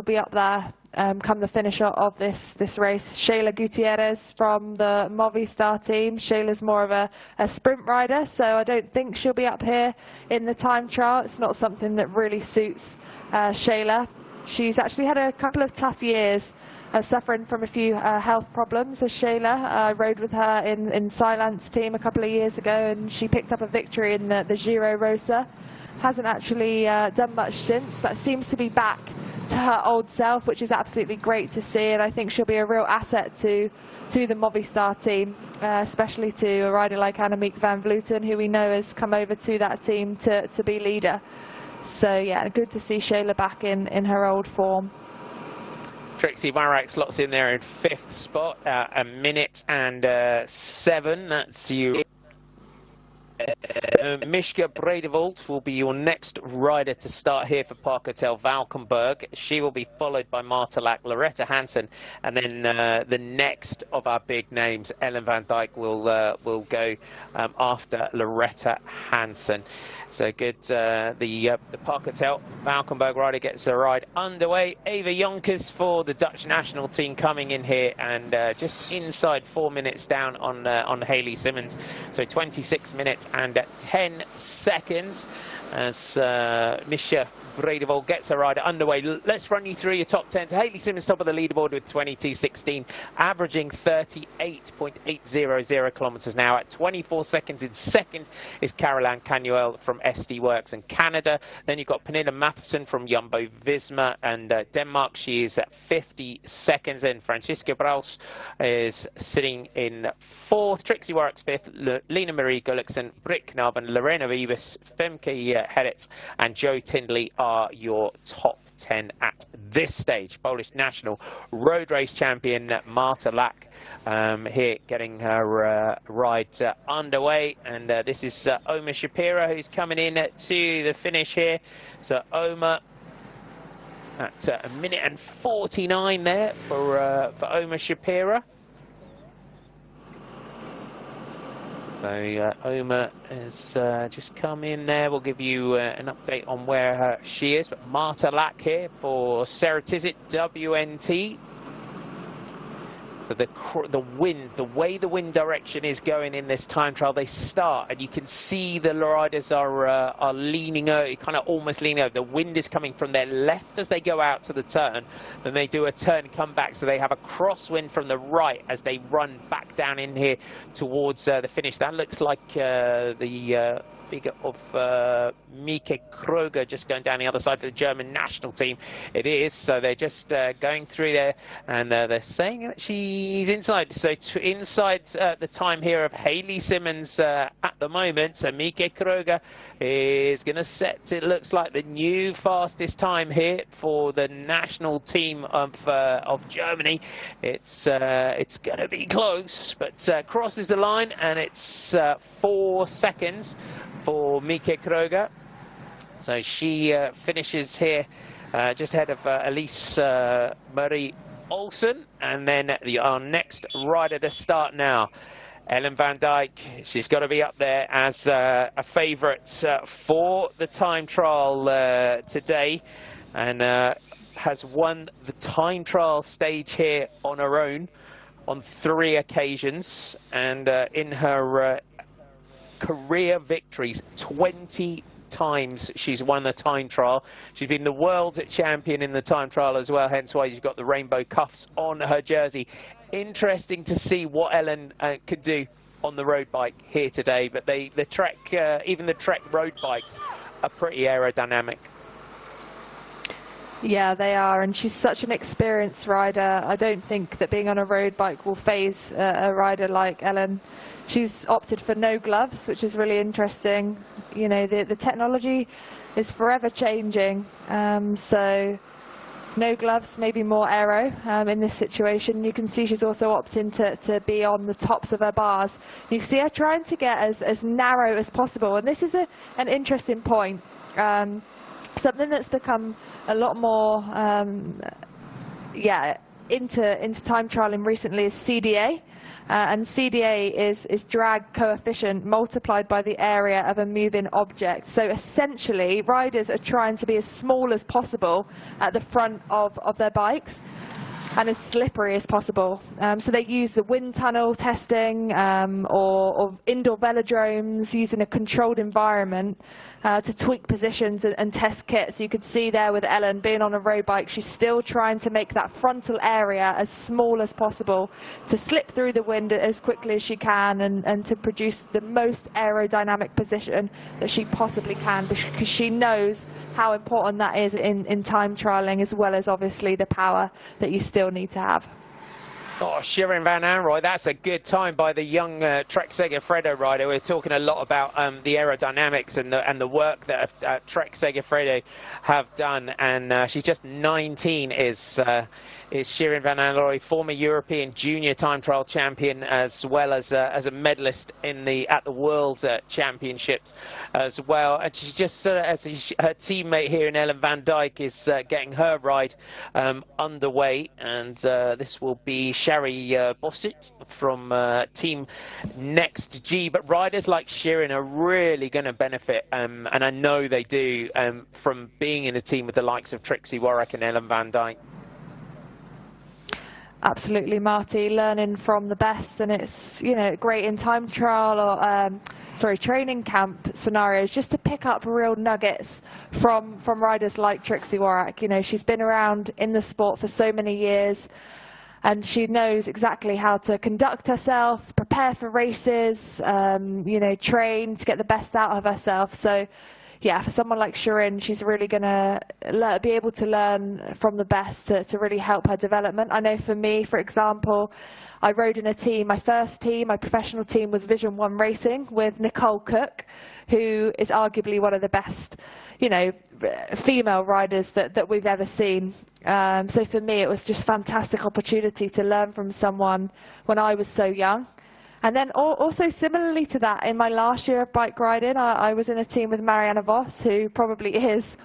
be up there come the finish of this race. Shayla Gutierrez from the Movistar team. Shayla's more of a sprint rider, so I don't think she'll be up here in the time trial. It's not something that really suits Shayla. She's actually had a couple of tough years, suffering from a few health problems, as Shayla. I rode with her in Silence team a couple of years ago, and she picked up a victory in the Giro Rosa. Hasn't actually done much since, but seems to be back to her old self, which is absolutely great to see, and I think she'll be a real asset to the Movistar team, especially to a rider like Annemiek van Vleuten, who we know has come over to that team to be leader. So yeah, good to see Shayla back in her old form. Trixie Varrak slots in there in 5th spot, a minute and 7. That's you. Mishka Bredevold will be your next rider to start here for Park Hotel Valkenburg. She will be followed by Marta Lack, Loretta Hansen, and then the next of our big names, Ellen van Dijk, will go after Loretta Hansen. So good. The Park Hotel Valkenburg rider gets a ride underway. Eva Jonkers for the Dutch national team coming in here, and just inside 4 minutes down on Hayley Simmons. So 26 minutes and 10 seconds as Misha Bredevold gets a rider underway. Let's run you through your top 10. So Hayley Simmons top of the leaderboard with 22.16, averaging 38.800 kilometers now at 24 seconds. In second is Caroline Canuel from SD Works and Canada. Then you've got Pernille Matheson from Jumbo Visma and Denmark. She is at 50 seconds. Then Francisca Braus is sitting in 4th. Trixie Works 5th. Lena Marie Gulliksen, Britt Knaven, Lorena Vibes, Femke Hedets, and Joe Tindley are your top 10 at this stage. Polish national road race champion Marta Lack here getting her ride underway, and this is Oma Shapira who's coming in to the finish here. So Oma at a minute and 49 there for Oma Shapira. So Oma has just come in there. We'll give you an update on where she is. But Marta Lack here for Ceratizit WNT. So the wind, the way the wind direction is going in this time trial, they start and you can see the riders are leaning over, kind of almost leaning over. The wind is coming from their left as they go out to the turn. Then they do a turn, come back, so they have a crosswind from the right as they run back down in here towards the finish. That looks like the figure of Mieke Kroger just going down the other side for the German national team. It is, so they're just going through there, and they're saying that she's inside. So inside the time here of Hayley Simmons at the moment. So Mieke Kroger is going to set, it looks like, the new fastest time here for the national team of Germany. It's going to be close, but crosses the line, and it's 4 seconds for Mieke Kroger. So she finishes here just ahead of Elise Marie Olsen, and then our next rider to start now, Ellen van Dijk. She's got to be up there as a favourite for the time trial today, and has won the time trial stage here on her own on 3 occasions, and in her career victories, 20 times she's won the time trial. She's been the world champion in the time trial as well, hence why you've got the rainbow cuffs on her jersey. Interesting to see what Ellen could do on the road bike here today, but the Trek, even the Trek road bikes are pretty aerodynamic. Yeah, they are, and she's such an experienced rider. I don't think that being on a road bike will faze a rider like Ellen. She's opted for no gloves, which is really interesting. You know, the technology is forever changing, so no gloves, maybe more aero in this situation. You can see she's also opting to be on the tops of her bars. You see her trying to get as narrow as possible, and this is an interesting point. Something that's become a lot more into time trialing recently is CDA. And CDA is drag coefficient multiplied by the area of a moving object. So essentially, riders are trying to be as small as possible at the front of their bikes and as slippery as possible. So they use the wind tunnel testing or indoor velodromes using a controlled environment to tweak positions and test kits. You could see there with Ellen being on a road bike, she's still trying to make that frontal area as small as possible to slip through the wind as quickly as she can and to produce the most aerodynamic position that she possibly can, because she knows how important that is in time trialing, as well as obviously the power that you still need to have. Oh, Shirin van Anrooy, that's a good time by the young Trek Segafredo rider. We're talking a lot about the aerodynamics and the work that Trek Segafredo have done, and she's just 19. Is Shirin van Anrooy, former European junior time trial champion, as well as a medalist in at the World Championships as well. And she's just as her teammate here in Ellen van Dijk is getting her ride underway, and this will be Shari Bossit from Team Next G. But riders like Shirin are really going to benefit, and I know they do, from being in a team with the likes of Trixie Worrack and Ellen van Dijk. Absolutely, Marty, learning from the best, and it's, you know, great in time trial or training camp scenarios just to pick up real nuggets from riders like Trixie Worrack. You know, she's been around in the sport for so many years, and she knows exactly how to conduct herself, prepare for races, you know, train to get the best out of herself. So yeah, for someone like Shirin, she's really going to be able to learn from the best to really help her development. I know for me, for example, I rode in a team, my first team, my professional team was Vision 1 Racing with Nicole Cook, who is arguably one of the best, you know, female riders that we've ever seen. So for me, it was just a fantastic opportunity to learn from someone when I was so young. And then also similarly to that, in my last year of bike riding, I was in a team with Marianne Vos, who probably is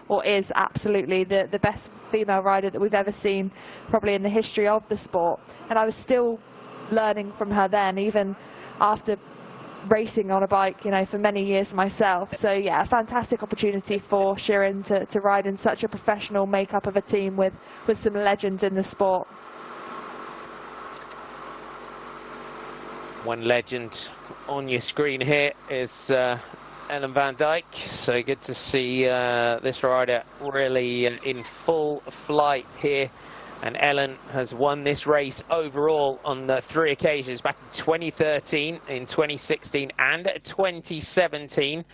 absolutely the best female rider that we've ever seen, probably in the history of the sport. And I was still learning from her then, even after racing on a bike, you know, for many years myself. So yeah, a fantastic opportunity for Shirin to ride in such a professional makeup of a team with some legends in the sport. One legend on your screen here is Ellen van Dijk. So good to see this rider really in full flight here. And Ellen has won this race overall on the 3 occasions, back in 2013, in 2016 and 2017.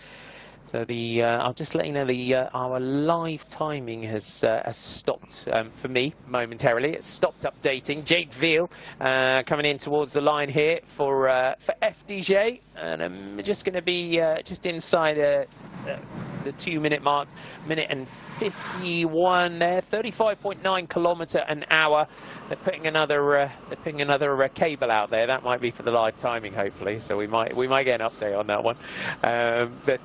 So I'll just let you know our live timing has stopped for me momentarily. It's stopped updating. Jade Veal coming in towards the line here for FDJ, and I'm just going to be just inside the 2-minute mark, minute and 51 there, 35.9 kilometre an hour. They're putting another cable out there. That might be for the live timing, hopefully. So we might get an update on that one. But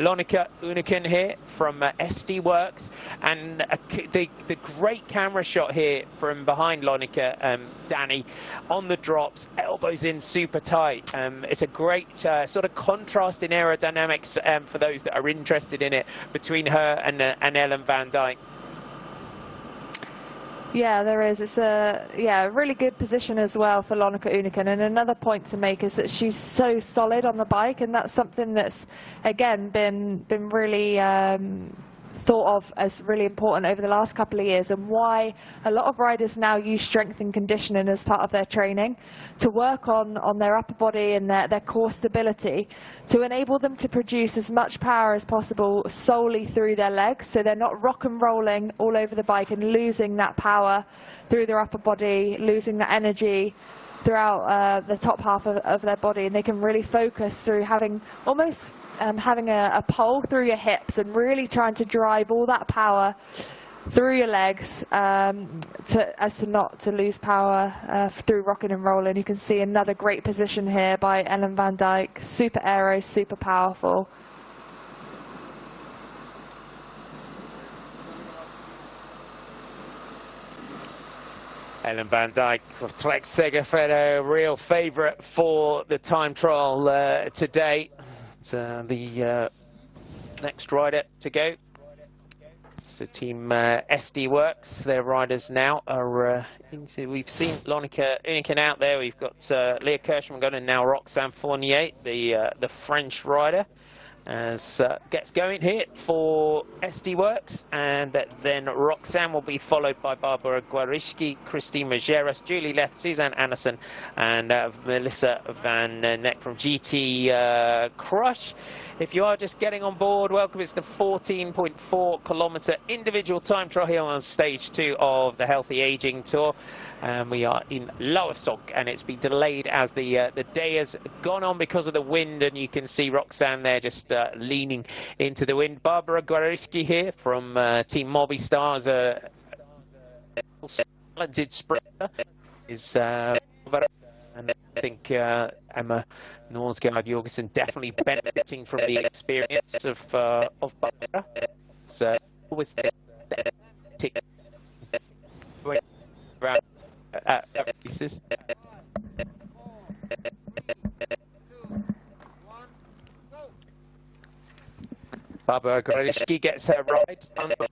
Lonika Uniken here from SD Works, and the great camera shot here from behind Lonika, Danny, on the drops, elbows in super tight. It's a great sort of contrast in aerodynamics for those that are interested in it between her and Ellen van Dijk. Yeah, there is. It's a really good position as well for Lonika Uniken. And another point to make is that she's so solid on the bike, and that's something that's again been really thought of as really important over the last couple of years, and why a lot of riders now use strength and conditioning as part of their training to work on their upper body and their core stability, to enable them to produce as much power as possible solely through their legs, so they're not rock and rolling all over the bike and losing that power through their upper body, losing that energy throughout the top half of their body, and they can really focus through having almost having a pole through your hips and really trying to drive all that power through your legs as to not to lose power through rocking and rolling. You can see another great position here by Ellen van Dijk. Super aero, super powerful. Ellen van Dijk of Trek Segafredo, real favourite for the time trial today. It's the next rider to go. So team SD Works, their riders now are we've seen Lonika Uniken out there. We've got Leah Kirschman going, and now Roxane Fournier, the French rider, as gets going here for SD Works, and then Roxane will be followed by Barbara Gwarishki, Christine Majeras, Julie Leth, Suzanne Anderson, and Melissa Van Neck from GT Crush. If you are just getting on board, welcome. It's the 14.4 kilometre individual time trial here on stage 2 of the Healthy Aging Tour. We are in Lowestoft, and it's been delayed as the day has gone on because of the wind, and you can see Roxane there just leaning into the wind. Barbara Gwarowski here from Team Movistar's talented sprinter is and I think Emma Norsgaard Jorgensen definitely benefiting from the experience of Barbara. So always tick around pieces. Barbara Gwarowski gets her ride on the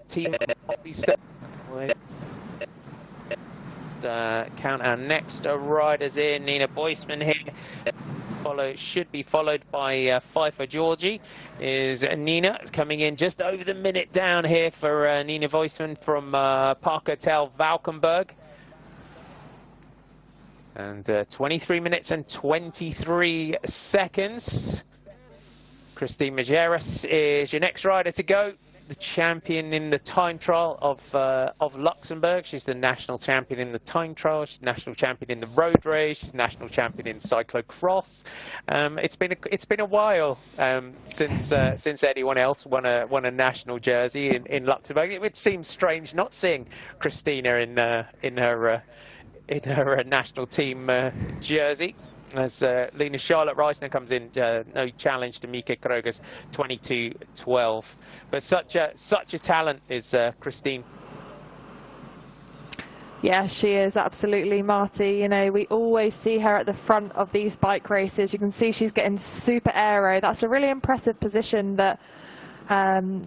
Team Movistar. Count our next riders in. Nina Boisman here should be followed by Pfeiffer Georgie. Is Nina coming in just over the minute down here for Nina Boisman from Park Hotel Valkenburg. And 23 minutes and 23 seconds. Christine Majeras is your next rider to go. The champion in the time trial of Luxembourg. She's the national champion in the time trial. She's national champion in the road race. She's national champion in cyclocross. It's been a while since anyone else won a national jersey in Luxembourg. It would seem strange not seeing Christina in her national team jersey. As Lena Charlotte Reisner comes in, no challenge to Mika Kroger's 22-12. But such a talent is Christine. Yeah, she is absolutely, Marty. You know, we always see her at the front of these bike races. You can see she's getting super aero. That's a really impressive position that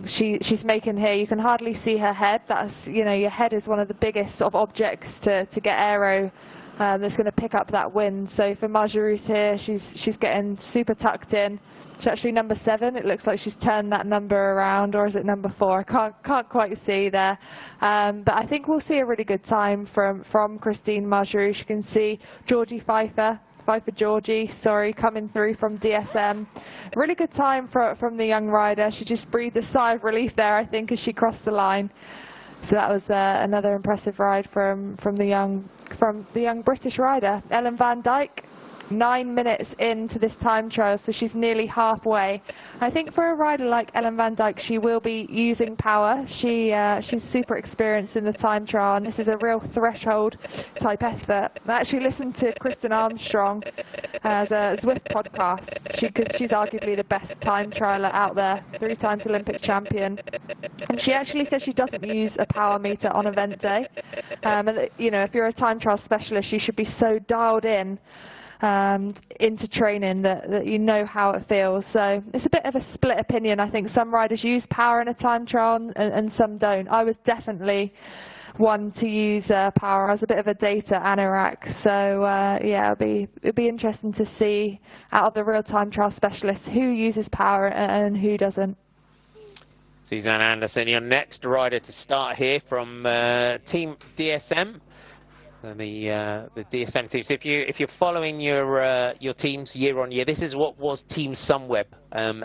she's making here. You can hardly see her head. That's, you know, your head is one of the biggest sort of objects to get aero. That's going to pick up that wind. So for Marjorie here, she's getting super tucked in. She's actually number 7. It looks like she's turned that number around, or is it number 4? I can't quite see there. But I think we'll see a really good time from Christine Marjorie. You can see Georgie Pfeiffer 5 for Georgie, sorry, coming through from DSM. Really good time from the young rider. She just breathed a sigh of relief there, I think, as she crossed the line. So that was another impressive ride from the young British rider. Ellen van Dijk, 9 minutes into this time trial, so she's nearly halfway. I think for a rider like Ellen van Dijk, she will be using power. She's super experienced in the time trial, and this is a real threshold type effort. I actually listened to Kristen Armstrong as a Zwift podcast. She's arguably the best time trialer out there, 3 times Olympic champion, and she actually says she doesn't use a power meter on event day. And you know, if you're a time trial specialist, you should be so dialed in into training that you know how it feels. So it's a bit of a split opinion. I think some riders use power in a time trial and some don't. I was definitely one to use power. I was a bit of a data anorak. So yeah, it'd be interesting to see out of the real time trial specialists who uses power and who doesn't. Suzanne Anderson, your next rider to start here from Team DSM. The DSM teams. If you're following your teams year on year, this is what was Team Sunweb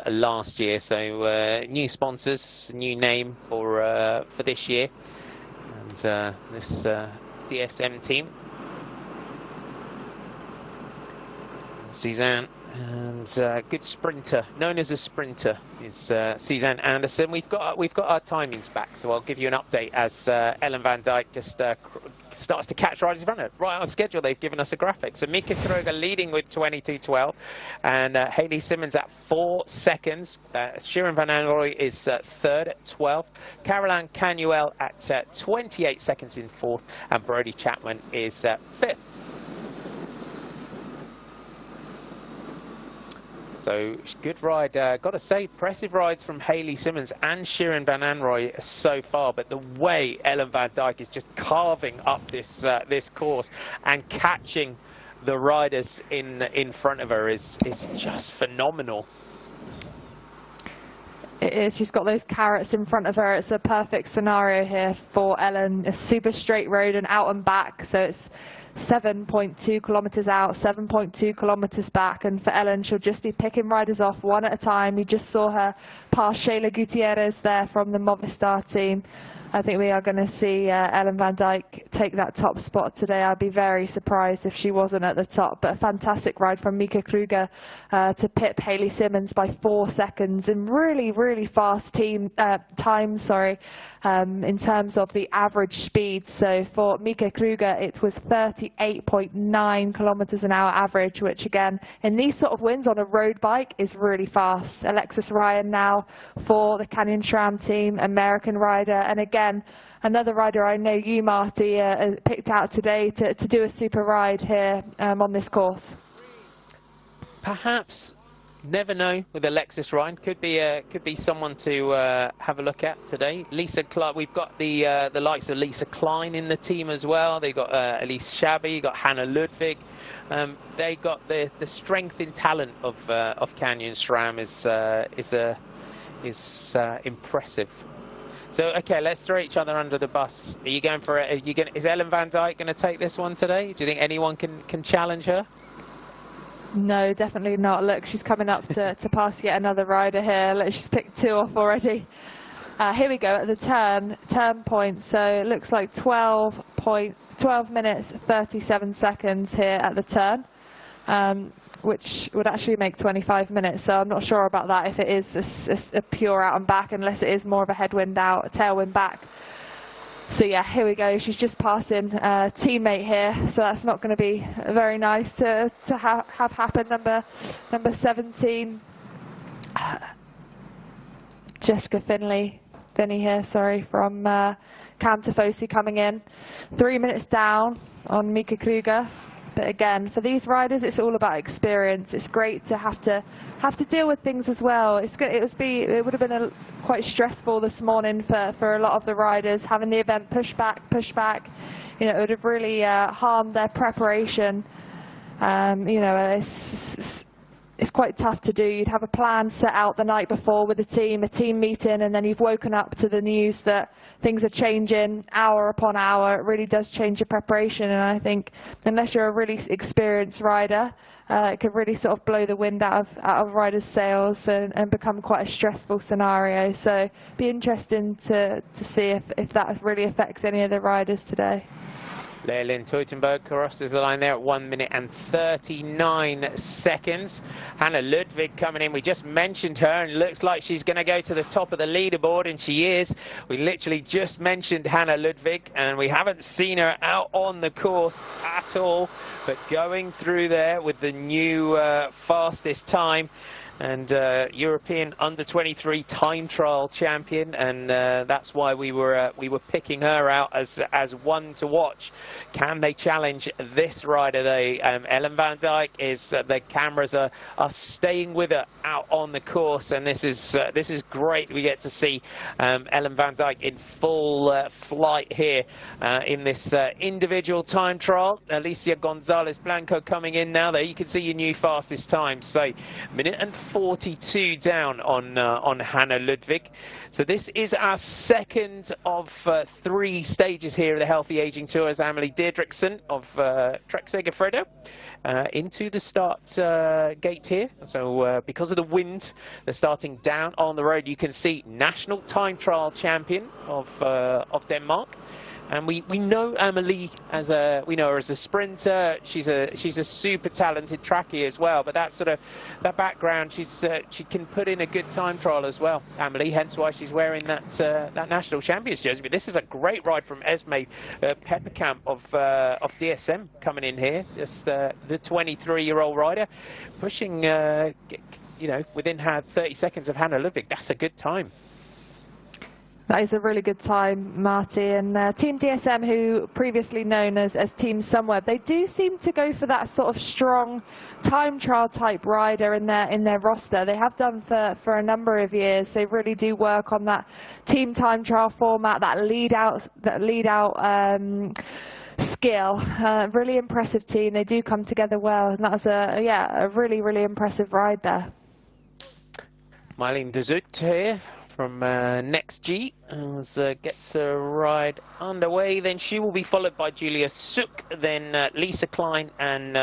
last year. So new sponsors, new name for this year, and this DSM team. Suzanne, and good sprinter, known as a sprinter, is Suzanne Anderson. We've got our timings back, so I'll give you an update as Ellen van Dijk just starts to catch riders in front of her. Right on schedule, they've given us a graphic. So Mika Kruger leading with 22.12, and Hayley Simmons at 4 seconds. Shirin van Anrooy is third at 12. Caroline Canuel at 28 seconds in fourth, and Brodie Chapman is fifth. So good ride, got to say, impressive rides from Hayley Simmons and Shirin van Anrooy so far. But the way Ellen van Dijk is just carving up this course and catching the riders in front of her is just phenomenal. It is. She's got those carrots in front of her. It's a perfect scenario here for Ellen. A super straight road and out and back. So it's 7.2 kilometers out, 7.2 kilometers back. And for Ellen, she'll just be picking riders off one at a time. You just saw her pass Shayla Gutierrez there from the Movistar team. I think we are going to see Ellen van Dijk take that top spot today. I'd be very surprised if she wasn't at the top. But a fantastic ride from Mika Kruger to pip Hayley Simmons by 4 seconds in really, really fast time, in terms of the average speed. So for Mika Kruger, it was 38.9 kilometers an hour average, which again, in these sort of winds on a road bike is really fast. Alexis Ryan now for the Canyon SRAM team, American rider. And again, another rider I know you, Marty, picked out today to do a super ride here on this course. Perhaps, never know with Alexis Ryan. Could be someone to have a look at today. Lisa Clark. We've got the likes of Lisa Klein in the team as well. They got Elise Shabby, got Hannah Ludwig. They got the strength and talent of Canyon SRAM is impressive. So okay, let's throw each other under the bus. Are you going for it? Is Ellen van Dijk going to take this one today? Do you think anyone can challenge her? No, definitely not. Look, she's coming up to pass yet another rider here. Look, she's picked 2 off already. Here we go at the turn point. So it looks like 12 minutes 37 seconds here at the turn, which would actually make 25 minutes. So I'm not sure about that if it is a pure out and back, unless it is more of a headwind out, a tailwind back. So yeah, here we go. She's just passing a teammate here, so that's not going to be very nice to have happen. Number 17, Jessica Finney here, sorry, from Cam Tifosi coming in. 3 minutes down on Mika Kruger. But again, for these riders, it's all about experience. It's great to have to deal with things as well. It would have been quite stressful this morning for a lot of the riders, having the event push back. You know, it would have really harmed their preparation. You know, it's quite tough to do. You'd have a plan set out the night before with a team meeting, and then you've woken up to the news that things are changing hour upon hour. It really does change your preparation, and I think unless you're a really experienced rider, it could really sort of blow the wind out of riders' sails and become quite a stressful scenario. So it'd be interesting to see if that really affects any of the riders today. Leylin Teutenberg crosses the line there at 1 minute and 39 seconds. Hannah Ludwig coming in. We just mentioned her, and it looks like she's going to go to the top of the leaderboard, and she is. We literally just mentioned Hannah Ludwig, and we haven't seen her out on the course at all, but going through there with the new fastest time. And European under-23 time trial champion, and that's why we were picking her out as one to watch. Can they challenge this rider? Ellen van Dijk is. The cameras are staying with her out on the course, and this is great. We get to see Ellen van Dijk in full flight here in this individual time trial. Alicia Gonzalez Blanco coming in now. There you can see your new fastest time. So minute and 42 down on Hannah Ludwig. So this is our second of 3 stages here of the Healthy Aging Tour as Amelie Deirdrickson of Trek Segafredo into the start gate here. So because of the wind, they're starting down on the road. You can see national time trial champion of Denmark. And we know Amelie as we know her as a sprinter. She's a super talented trackie as well. But that background, she can put in a good time trial as well, Amelie. Hence why she's wearing that national champions jersey. But this is a great ride from Esme Pepperkamp of DSM coming in here. Just the 23-year-old rider pushing within 30 seconds of Hannah Ludwig. That's a good time. That is a really good time, Marty. And Team DSM, who previously known as Team Sunweb, they do seem to go for that sort of strong time trial type rider in their roster. They have done for a number of years. They really do work on that team time trial format, that lead out skill. Really impressive team. They do come together well, and that's a really, really impressive ride there. Marlene de Zoet here from Next G gets a ride underway. Then she will be followed by Julia Suk, then Lisa Klein and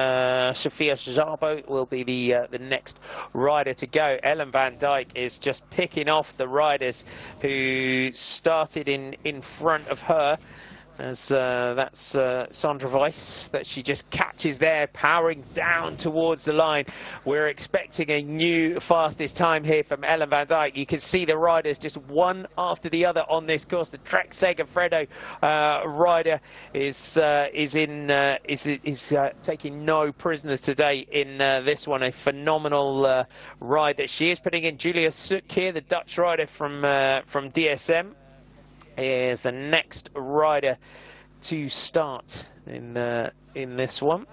Sophia Szabo will be the next rider to go. Ellen van Dijk is just picking off the riders who started in front of her. As that's Sandra Weiss that she just catches there, powering down towards the line. We're expecting a new fastest time here from Ellen van Dijk. You can see the riders just one after the other on this course. The Trek Segafredo rider is taking no prisoners today in this one. A phenomenal ride that she is putting in. Julia Suk here, the Dutch rider from DSM. Is the next rider to start in this one.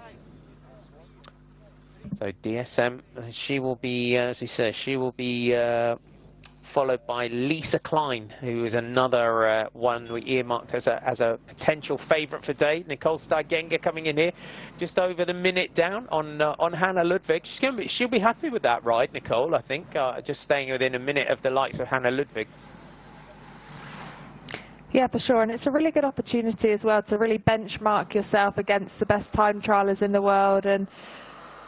So DSM, she will be, as we said, she will be followed by Lisa Klein, who is another one we earmarked as a potential favourite for day. Nicole Steigenga coming in here, just over the minute down on Hannah Ludwig. She'll be happy with that ride, Nicole. I think just staying within a minute of the likes of Hannah Ludwig. Yeah, for sure, and it's a really good opportunity as well to really benchmark yourself against the best time trialers in the world, and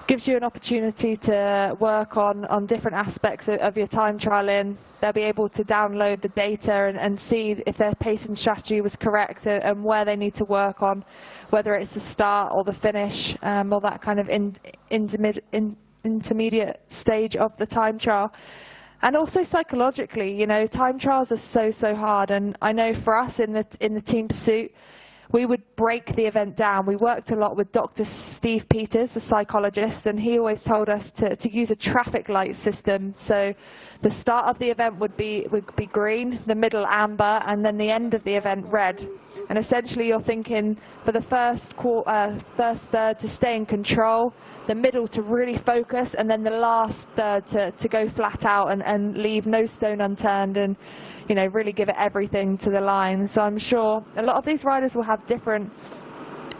gives you an opportunity to work on different aspects of your time trialing. They'll be able to download the data and see if their pacing strategy was correct and where they need to work on, whether it's the start or the finish, or that kind of intermediate stage of the time trial. And also psychologically, time trials are so hard. And I know for us in the team pursuit, we would break the event down. We worked a lot with Dr. Steve Peters, a psychologist, and he always told us to use a traffic light system. So the start of the event would be green, the middle amber, and then the end of the event red. And essentially you're thinking for the first third to stay in control, the middle to really focus, and then the last third to go flat out and leave no stone unturned, and really give it everything to the line. So I'm sure a lot of these riders will have different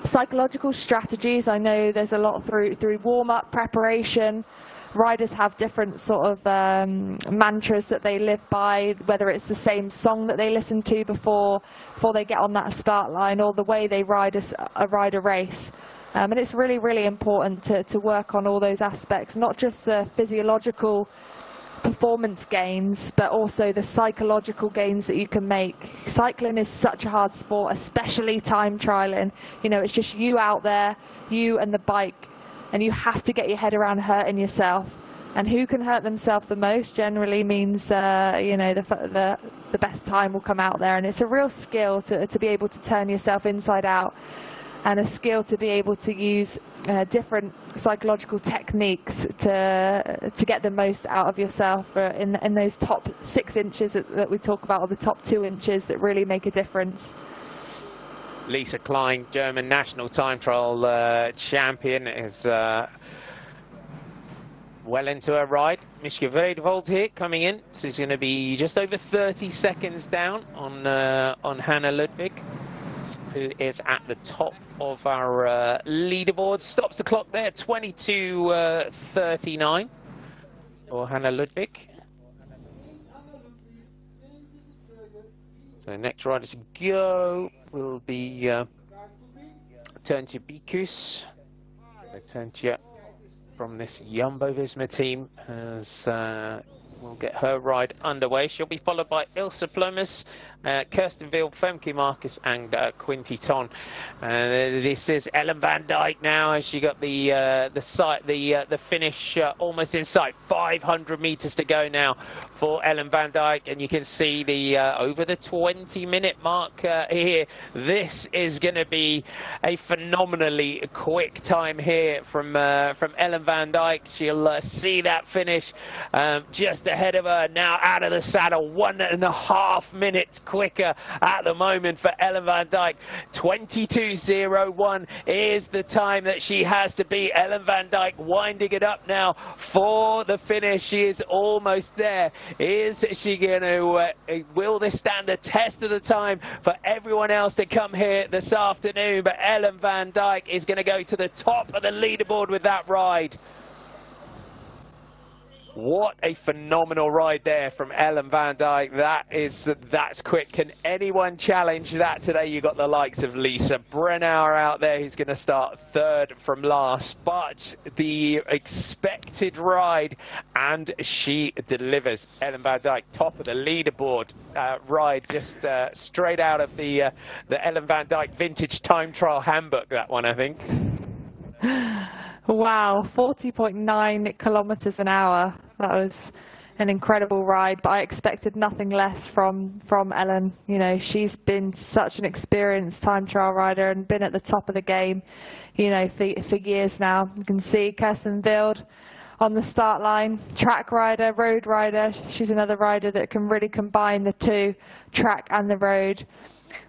psychological strategies. I know there's a lot through warm-up preparation, riders have different sort of mantras that they live by, whether it's the same song that they listen to before they get on that start line, or the way they ride a race. And it's really, really important to work on all those aspects, not just the physiological performance gains, but also the psychological gains that you can make. Cycling is such a hard sport, especially time trialing. You know, it's just you out there, you and the bike, and you have to get your head around hurting yourself. And who can hurt themselves the most generally means, you know, the best time will come out there. And it's a real skill to be able to turn yourself inside out, and a skill to be able to use different psychological techniques to get the most out of yourself in those top 6 inches that we talk about, or the top 2 inches that really make a difference. Lisa Klein, German national time trial champion, is well into her ride. Mischke Vredevold here coming in. So she's going to be just over 30 seconds down on Hannah Ludwig, who is at the top of our leaderboard. Stops the clock there, 22:39 for Hannah Ludwig. So next rider to go will be Turntje Bikus. Turntje from this Jumbo-Visma team will get her ride underway. She'll be followed by Ilse Plummers, Kirsten Wild, Femke Marcus, and Quinty Ton. This is Ellen van Dijk now, as she got the finish almost in sight. 500 meters to go now for Ellen van Dijk, and you can see the over the 20-minute mark here. This is going to be a phenomenally quick time here from Ellen van Dijk. She'll see that finish just ahead of her now, out of the saddle. 1.5 minutes quicker at the moment for Ellen van Dijk. 22:01 is the time that she has to beat. Ellen van Dijk winding it up now for the finish. She is almost there. Is she going to, will this stand the test of the time for everyone else to come here this afternoon? But Ellen van Dijk is going to go to the top of the leaderboard with that ride. What a phenomenal ride there from Ellen van Dijk. That's quick. Can anyone challenge that today? You got the likes of Lisa Brennauer out there, who's going to start 3rd from last, but the expected ride, and she delivers. Ellen van Dijk, top of the leaderboard ride, just straight out of the Ellen van Dijk vintage time trial handbook, that one, I think. Wow, 40.9 kilometers an hour. That was an incredible ride, but I expected nothing less from Ellen. You know, she's been such an experienced time trial rider and been at the top of the game, you know, for years now. You can see Kirsten Wild on the start line, track rider, road rider. She's another rider that can really combine the two, track and the road,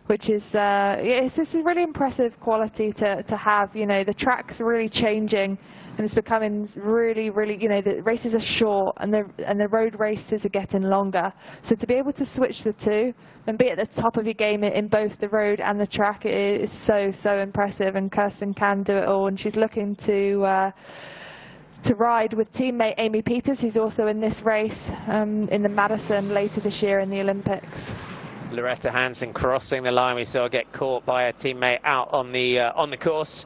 which is it's a really impressive quality to have. You know, the track's really changing, and it's becoming really, really, you know, the races are short and the road races are getting longer. So to be able to switch the two and be at the top of your game in both the road and the track is so impressive. And Kirsten can do it all, and she's looking to ride with teammate Amy Peters, who's also in this race in the Madison later this year in the Olympics. Loretta Hansen crossing the line. We saw her get caught by a teammate out on the course.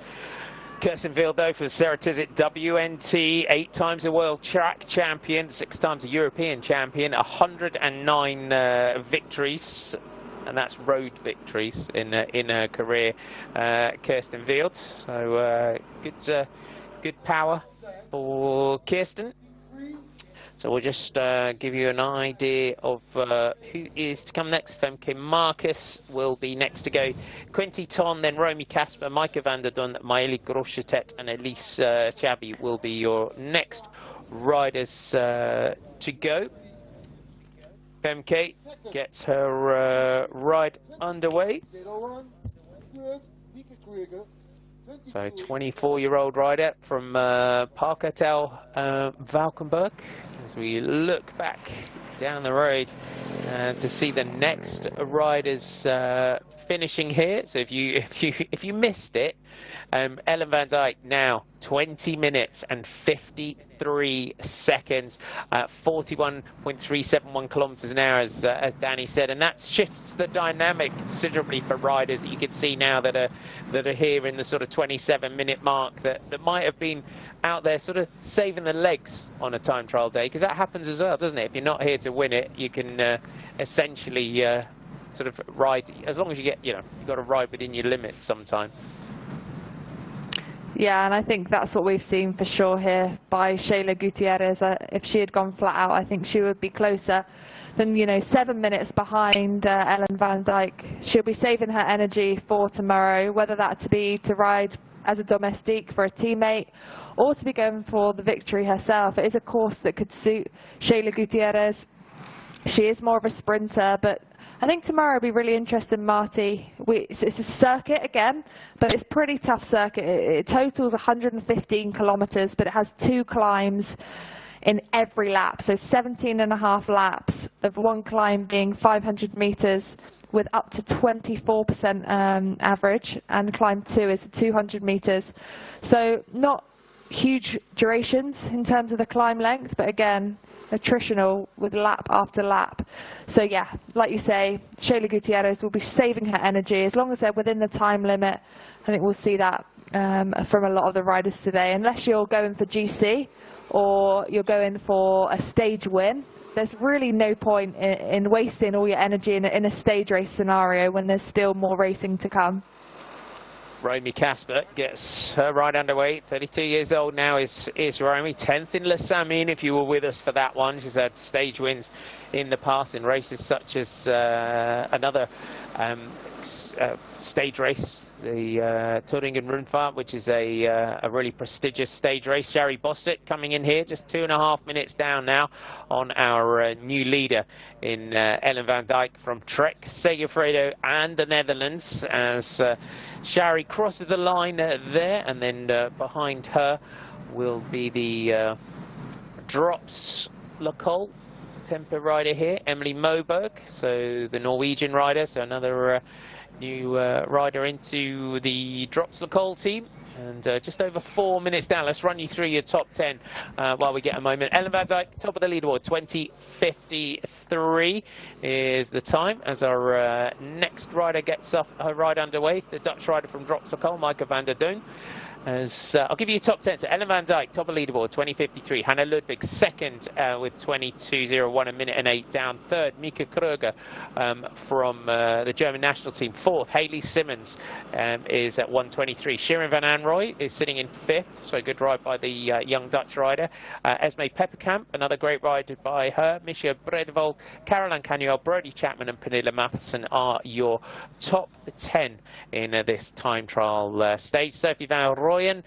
Kirsten Wild, though, for Sarah Tizet, WNT, 8 times a world track champion, 6 times a European champion, 109 victories, and that's road victories in her career. Kirsten Wild, so good power for Kirsten. So we'll just give you an idea of who is to come next. Femke Marcus will be next to go. Quinty Ton, then Romy Kasper, Maaike van der Dun, Maëlie Groschetet and Elise Chabi will be your next riders to go. Femke gets her ride underway. So 24-year-old rider from Parkhotel Valkenburg. As we look back down the road to see the next riders finishing here. So if you missed it, Ellen van Dijk now 20 minutes and 53 seconds, 41.371 kilometers an hour, as Danny said, and that shifts the dynamic considerably for riders that you can see now that are here in the sort of 27-minute mark that might have been out there sort of saving the legs on a time trial day, because that happens as well, doesn't it? If you're not here to win it, you can essentially sort of ride, as long as you get, you've got to ride within your limits sometime. Yeah, and I think that's what we've seen for sure here by Shayla Gutierrez. If she had gone flat out, I think she would be closer than, 7 minutes behind Ellen van Dijk. She'll be saving her energy for tomorrow, whether that to be to ride as a domestique for a teammate or to be going for the victory herself. It is a course that could suit Shayla Gutierrez. She is more of a sprinter, but I think tomorrow will be really interesting, Marty. It's a circuit again, but it's a pretty tough circuit. It totals 115 kilometers, but it has 2 climbs in every lap. So 17.5 laps of one climb being 500 meters with up to 24% average, and climb 2 is 200 meters. So not huge durations in terms of the climb length, but again, attritional with lap after lap. So yeah, like you say, Shayla Gutierrez will be saving her energy as long as they're within the time limit. I think we'll see that from a lot of the riders today, unless you're going for GC or you're going for a stage win. There's really no point in wasting all your energy in a stage race scenario when there's still more racing to come. Romy Casper gets her ride underway. 32 years old now is Romy. 10th in Les Amis, if you were with us for that one. She's had stage wins in the past in races such as another stage race, the Thuringen Rundfahrt, which is a really prestigious stage race. Sherry Bossett coming in here, just 2.5 minutes down now on our new leader in Ellen van Dijk from Trek Segafredo and the Netherlands, as Sherry crosses the line there, and then behind her will be the Drops Lacole temper rider here, Emily Moberg, so the Norwegian rider, so another new rider into the Drops Lacole team. And just over 4 minutes down. Let's run you through your top 10 while we get a moment. Ellen van Dijk, top of the leaderboard, 20:53 is the time as our next rider gets off her ride underway. The Dutch rider from Drops Lacole, Maaike van der Doen. As I'll give you a top 10. So Ellen van Dijk, top of the leaderboard, 20:53. Hannah Ludwig, second with 22:01, 1:08 down. Third, Mika Kröger from the German national team. Fourth, Hayley Simmons is at 1:23. Shirin van Anrooy is sitting in fifth, so good ride by the young Dutch rider. Esme Pepperkamp, another great ride by her. Misha Bredevold, Caroline Canuel, Brodie Chapman and Pernilla Matheson are your top 10 in this time trial stage. Sophie van Rooyen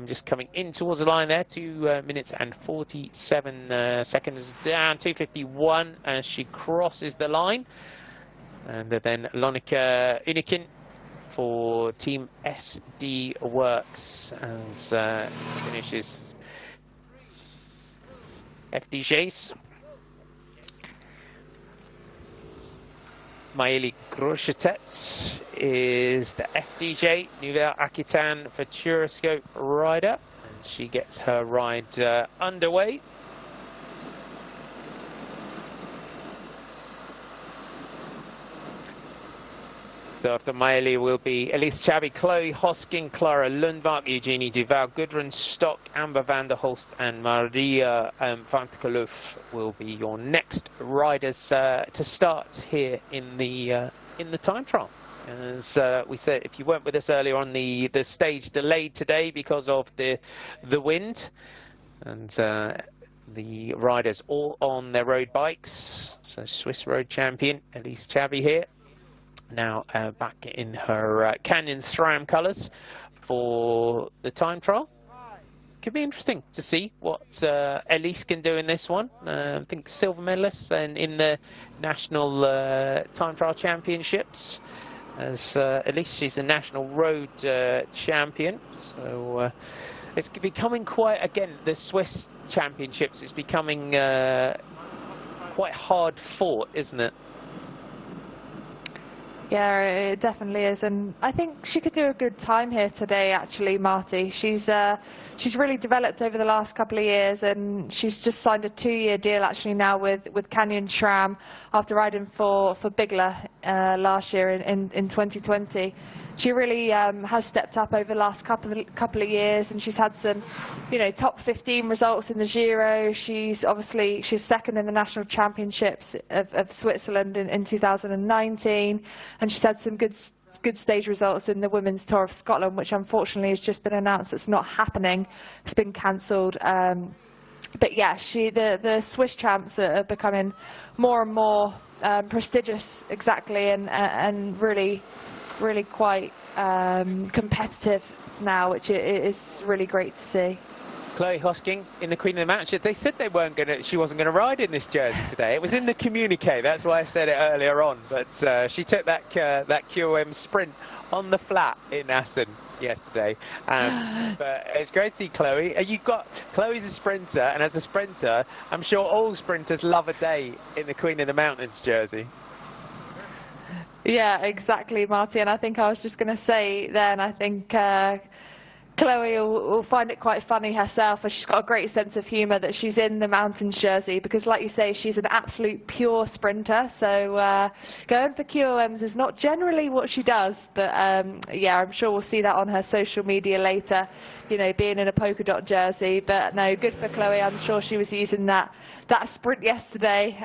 just coming in towards the line there, 2 minutes and 47 seconds down, 2:51 as she crosses the line. And then Lonneke Unikin for Team SD Works as finishes FDJs. Maëlie Grochetet is the FDJ, Nouvelle Aquitaine Futuroscope rider, and she gets her ride underway. So after Maëlie will be Elise Chabi, Chloe Hosking, Clara Lundmark, Eugenie Duval, Gudrun Stock, Amber van der Holst and Maria van der Kloof will be your next riders to start here in the time trial. As we said, if you weren't with us earlier on, the stage delayed today because of the wind, and the riders all on their road bikes. So Swiss road champion Elise Chabi here, now back in her Canyon SRAM colours for the time trial. Could be interesting to see what Elise can do in this one. I think silver medalist in the national time trial championships. As Elise, she's the national road champion. So it's becoming quite, again, the Swiss championships, it's becoming quite hard fought, isn't it? Yeah, it definitely is, and I think she could do a good time here today. Actually, Marty, she's really developed over the last couple of years, and she's just signed a 2-year deal actually now with Canyon SRAM after riding for Bigler last year in 2020. She really has stepped up over the last couple of years, and she's had some, top 15 results in the Giro. She's second in the national championships of Switzerland in 2019, and she's had some good stage results in the Women's Tour of Scotland, which unfortunately has just been announced it's not happening. It's been cancelled. But yeah, the Swiss champs are becoming more and more prestigious, exactly, and really quite competitive now, which is really great to see. Chloe Hosking in the Queen of the Mountain. They said she wasn't going to ride in this jersey today. It was in the communique. That's why I said it earlier on. But she took that QOM sprint on the flat in Assen yesterday. But it's great to see Chloe. Chloe's a sprinter, and as a sprinter, I'm sure all sprinters love a day in the Queen of the Mountains jersey. Yeah, exactly, Marty. And I think I was just going to say then, I think Chloe will find it quite funny herself, and she's got a great sense of humour that she's in the mountains jersey, because like you say, she's an absolute pure sprinter. So going for QOMs is not generally what she does, but yeah, I'm sure we'll see that on her social media later, being in a polka dot jersey. But no, good for Chloe. I'm sure she was using that sprint yesterday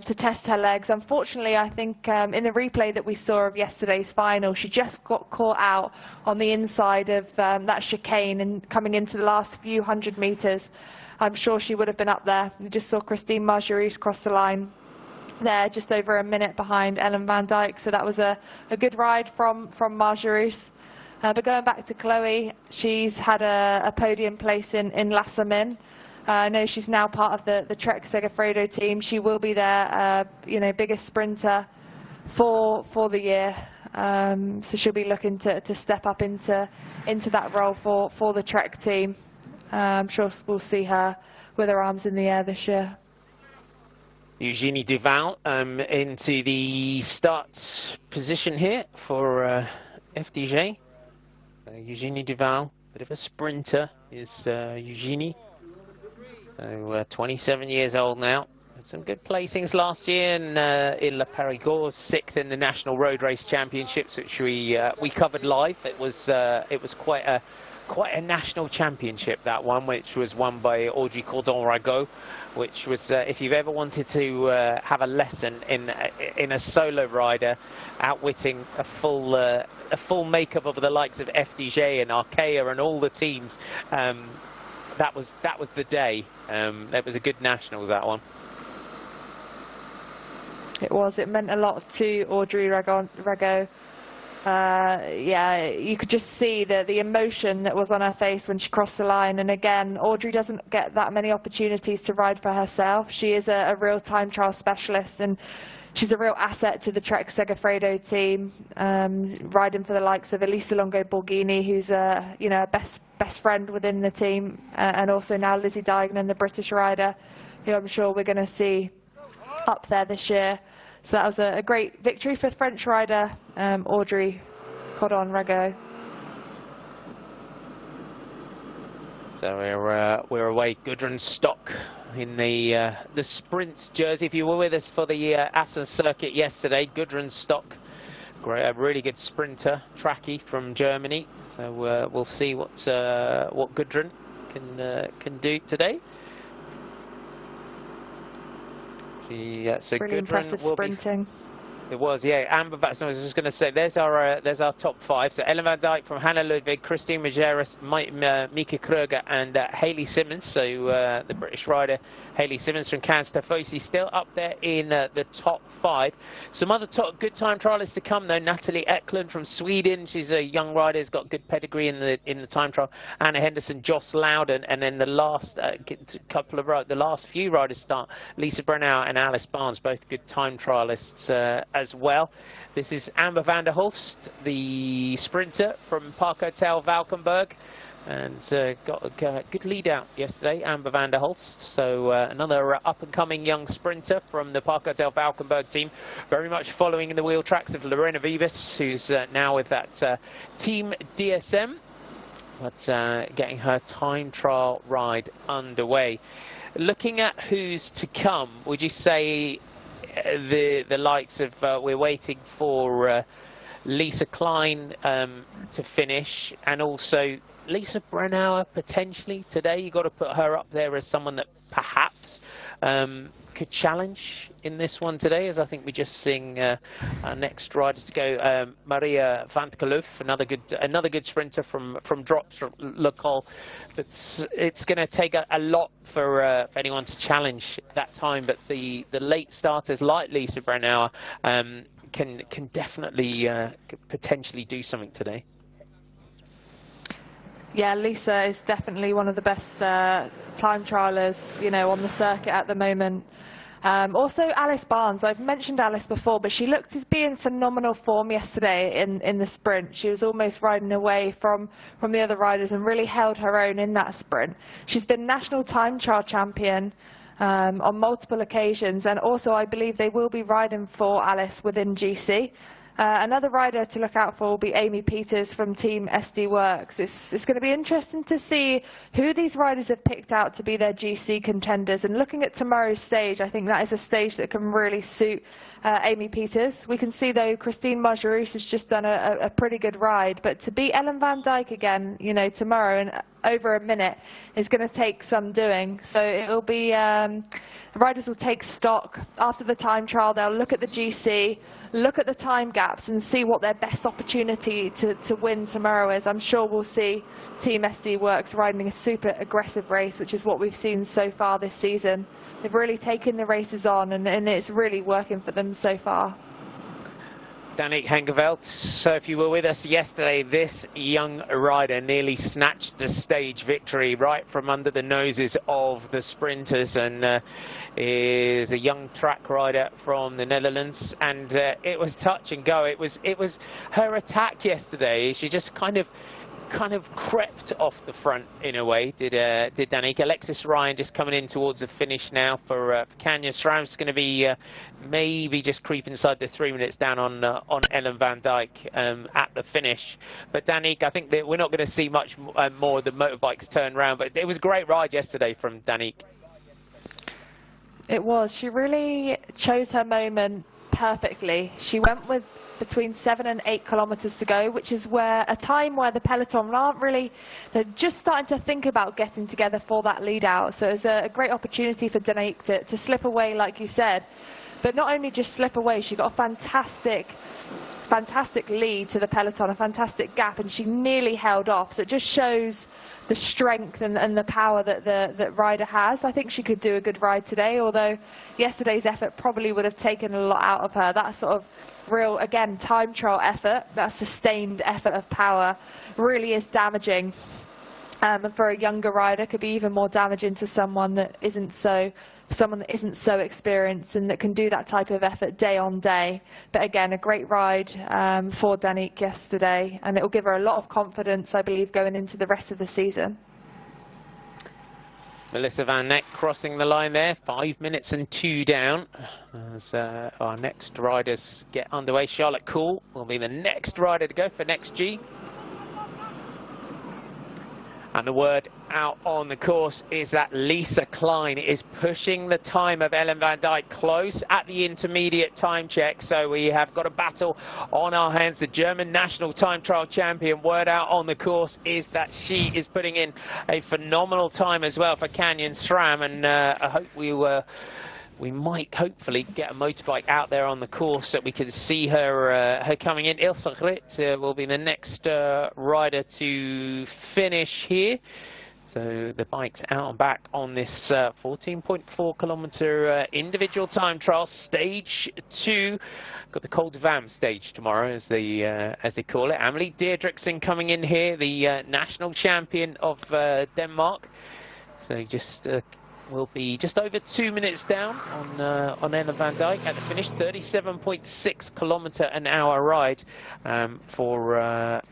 to test her legs. Unfortunately, I think in the replay that we saw of yesterday's final, she just got caught out on the inside of that chicane and coming into the last few hundred metres. I'm sure she would have been up there. We just saw Christine Margeries cross the line there, just over a minute behind Ellen van Dijk. So that was a good ride from Margeries. But going back to Chloe, she's had a podium place in Lassamin. I know she's now part of the Trek Segafredo team. She will be their biggest sprinter for the year. So she'll be looking to step up into that role for the Trek team. I'm sure we'll see her with her arms in the air this year. Eugenie Duval into the start position here for FDJ. Eugenie Duval, bit of a sprinter, is Eugenie. So 27 years old now. Had some good placings last year in La Périgord, 6th in the National Road Race Championships, which we covered live. It was quite a national championship, that one, which was won by Audrey Cordon-Ragot, which was if you've ever wanted to have a lesson in a solo rider outwitting a full makeup of the likes of FDJ and Arkea and all the teams, that was the day. It was a good nationals, that one. It was. It meant a lot to Audrey Ragot. Yeah, you could just see the emotion that was on her face when she crossed the line. And again, Audrey doesn't get that many opportunities to ride for herself. She is a real time trial specialist, and she's a real asset to the Trek Segafredo team, riding for the likes of Elisa Longo Borghini, who's a best friend within the team, and also now Lizzie Deignan, the British rider, who I'm sure we're going to see up there this year. So that was a great victory for French rider Audrey Cordon-Ragot. So we're away. Gudrun Stock in the sprints jersey. If you were with us for the Assen circuit yesterday, Gudrun Stock, a really good sprinter, trackie from Germany. So we'll see what Gudrun can do today. So really impressive sprinting. It was, yeah. Amber Vatson, I was just going to say, there's our top 5. So Ellen van Dijk from Hannah Ludwig, Christine Majeres, Mika Kruger, and Hayley Simmons. So the British rider Hayley Simmons from Kansas Tifosi still up there in the top 5. Some other good time trialists to come though. Natalie Eklund from Sweden. She's a young rider, has got good pedigree in the time trial. Anna Henderson, Joss Loudon, and then the last the last few riders start. Lisa Brennauer and Alice Barnes, both good time trialists as well. This is Amber van der Hulst, the sprinter from Park Hotel Valkenburg. and got a good lead out yesterday, Amber van der Holst. So another up-and-coming young sprinter from the Park Hotel Valkenburg team, very much following in the wheel tracks of Lorena Vivas, who's now with that Team DSM, but getting her time trial ride underway. Looking at who's to come, would you say the likes of, we're waiting for Lisa Klein to finish, and also Lisa Brennauer potentially today? You've got to put her up there as someone that perhaps could challenge in this one today, as I think we're just seeing our next riders to go. Maria van 't Kaluf, another good sprinter from Drops Local. It's going to take a lot for anyone to challenge that time, but the late starters like Lisa Brennauer can definitely potentially do something today. Yeah, Lisa is definitely one of the best time trialers, you know, on the circuit at the moment. Also, Alice Barnes. I've mentioned Alice before, but she looked as being phenomenal form yesterday in the sprint. She was almost riding away from the other riders and really held her own in that sprint. She's been national time trial champion on multiple occasions, and also I believe they will be riding for Alice within GC. Another rider to look out for will be Amy Peters from Team SD Works. It's going to be interesting to see who these riders have picked out to be their GC contenders. And looking at tomorrow's stage, I think that is a stage that can really suit Amy Peters. We can see, though, Christine Margeroos has just done a pretty good ride. But to beat Ellen van Dijk again, you know, tomorrow in over a minute is going to take some doing. So it'll be, the riders will take stock after the time trial. They'll look at the GC, look at the time gaps and see what their best opportunity to win tomorrow is. I'm sure we'll see Team SD Works riding a super aggressive race, which is what we've seen so far this season. They've really taken the races on, and it's really working for them so far. Danique Hengeveld, so if you were with us yesterday, this young rider nearly snatched the stage victory right from under the noses of the sprinters, and is a young track rider from the Netherlands, and it was touch and go. It was her attack yesterday. She just kind of crept off the front in a way, did Danique. Alexis Ryan just coming in towards the finish now for Canyon. SRAM's going to be maybe just creep inside the 3 minutes down on Ellen van Dijk at the finish. But Danique, I think that we're not going to see much more of the motorbikes turn around, but it was a great ride yesterday from Danique. It was. She really chose her moment perfectly. She went with between 7 and 8 kilometers to go, which is where a time where the peloton aren't really, they're just starting to think about getting together for that lead out. So it was a great opportunity for Danique to slip away, like you said, but not only just slip away, she got a fantastic lead to the peloton, a fantastic gap, and she nearly held off. So it just shows the strength and the power that the rider has. I think she could do a good ride today, although yesterday's effort probably would have taken a lot out of her. That sort of real, again, time trial effort, that sustained effort of power really is damaging. And for a younger rider, could be even more damaging to someone that isn't so experienced and that can do that type of effort day on day. But again, a great ride for Danique yesterday, and it will give her a lot of confidence, I believe, going into the rest of the season. Melissa Van Neck crossing the line there, 5 minutes and 2 down. As our next riders get underway, Charlotte Cool will be the next rider to go for next G. And the word out on the course is that Lisa Klein is pushing the time of Ellen van Dijk close at the intermediate time check. So we have got a battle on our hands. The German national time trial champion, word out on the course is that she is putting in a phenomenal time as well for Canyon SRAM. And I hope we might hopefully get a motorbike out there on the course so we can see her coming in. Ilse Grit will be the next rider to finish here. So the bike's out and back on this 14.4 kilometer individual time trial, stage 2. Got the Col de Vam stage tomorrow, as they call it. Amelie Deirdrickson coming in here, the national champion of Denmark. So just will be just over 2 minutes down on Ellen van Dijk at the finish. 37.6 km/h ride for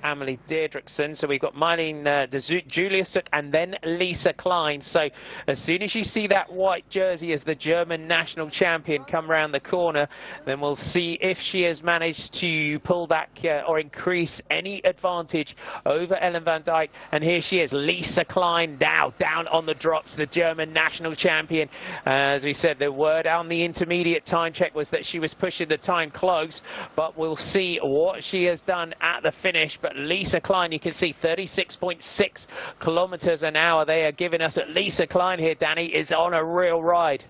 Amelie Deirdrickson. So we've got Marlene de Zoet, Julia Suk, and then Lisa Klein. So as soon as you see that white jersey as the German national champion come around the corner, then we'll see if she has managed to pull back or increase any advantage over Ellen van Dijk. And here she is, Lisa Klein, now down on the drops, the German national champion. As we said, the word on the intermediate time check was that she was pushing the time close, but we'll see what she has done at the finish. But Lisa Klein, you can see 36.6 km/h. They are giving us at Lisa Klein here, Danny, is on a real ride.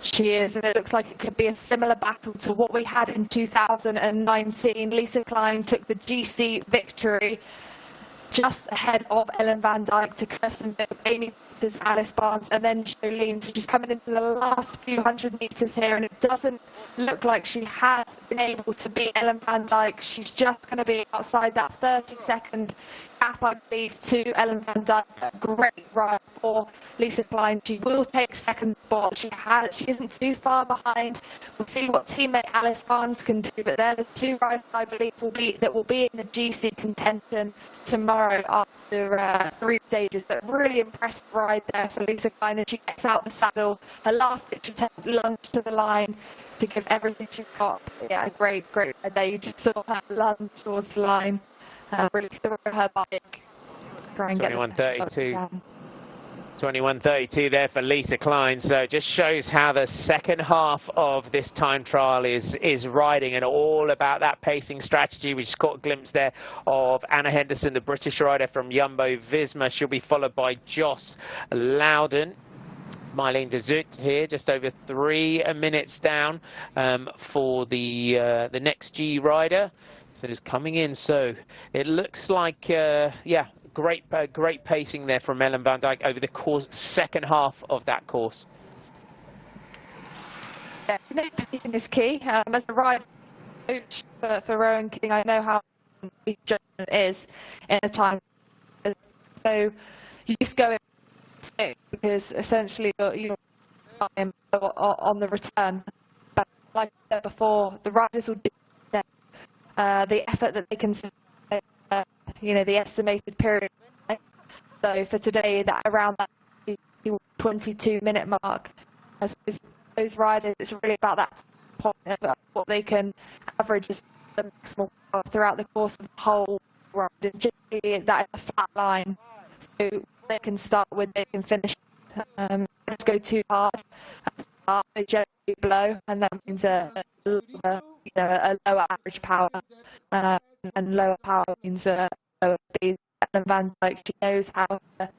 She is, and it looks like it could be a similar battle to what we had in 2019. Lisa Klein took the GC victory just ahead of Ellen van Dijk to Kirsten Vick, Amy Peters, Alice Barnes, and then Jolene. So she's coming into the last few hundred metres here, and it doesn't look like she has been able to beat Ellen van Dijk. She's just going to be outside that 30-second gap, I believe, to Ellen van Dijk. A great ride for Lisa Klein. She will take second spot. She isn't too far behind. We'll see what teammate Alice Barnes can do, but they're the two riders I believe will be in the GC contention tomorrow after 3 stages. But really impressive ride there for Lisa Klein, and she gets out the saddle. Her last ditch attempt, lunge to the line to give everything she's got. Yeah, great ride there. You just saw her lunge towards the line. Really throw her bike. Try and 21.32. 21.32 there for Lisa Klein. So it just shows how the second half of this time trial is riding, and all about that pacing strategy. We just caught a glimpse there of Anna Henderson, the British rider from Jumbo Visma. She'll be followed by Joss Loudon. Marlene de Zoet here, just over 3 minutes down for the next G rider. So it's coming in. So it looks like, yeah, great pacing there from Ellen van Dijk over the second half of that course. Yeah, pacing is key. As a rider coach for Rowan King, I know how big judgment is in a time. So you just go in because essentially you're on the return. But like I said before, the riders will do the effort that they can, the estimated period. So for today, that around that 22-minute mark, as those riders, it's really about that point of what they can average as the maximal throughout the course of the whole ride. And generally, that is a flat line, so they can start with, they can finish. Let's go too hard. They generally blow, and that means a lower average power, and lower power means a lower speed. Ellen van Dijk, she knows how to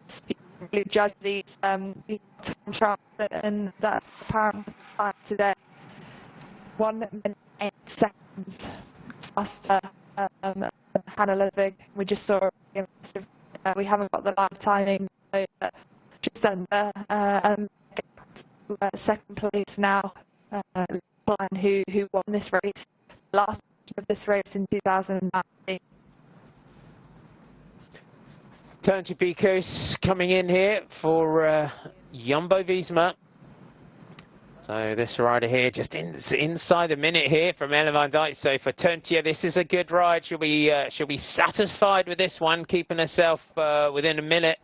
really judge these time trials, and that's apparent today. 1 minute 8 seconds faster Hannah Ludwig. We just saw we haven't got the live timing, so just under second place now. Who won this race, last of this race in 2019. Turntje Picos coming in here for Jumbo Visma. So this rider here just inside the minute here from Ellen van Dijk. So for Turntje, this is a good ride. She'll be satisfied with this one, keeping herself within a minute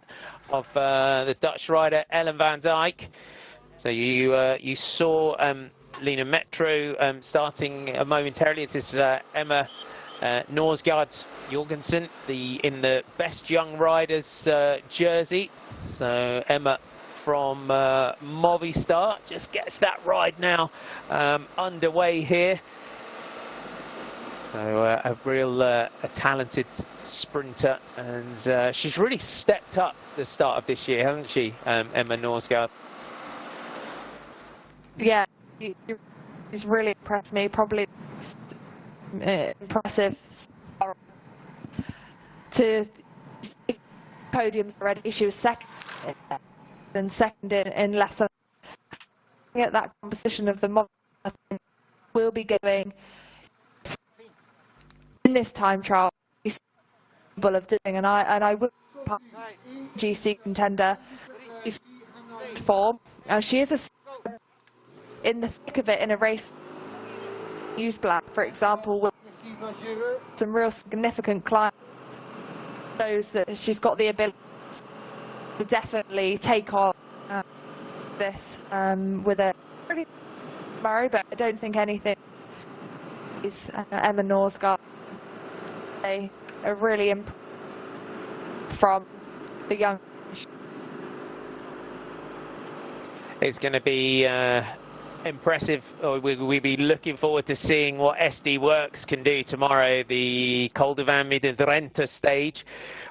of the Dutch rider Ellen van Dijk. So you saw Lena Metro starting momentarily. This is Emma Norsgaard Jorgensen in the best young riders jersey. So Emma from Movistar just gets that ride now underway here. So a real a talented sprinter, and she's really stepped up the start of this year, hasn't she, Emma Norsgaard? Yeah, he's really impressed me. Probably impressive to podiums already. She was second in lesson. At that composition of the model, I think we'll be going in this time trial capable of doing, and I would GC contender. She's form. She is in the thick of it in a race. Use black, for example, with some real significant climb. Shows that she's got the ability to definitely take on this with a pretty Murray, but I don't think anything is Emma Norsgaard. They are really from the young. It's going to be impressive. We'll be looking forward to seeing what SD Works can do tomorrow, the Col de Van Middelrente stage.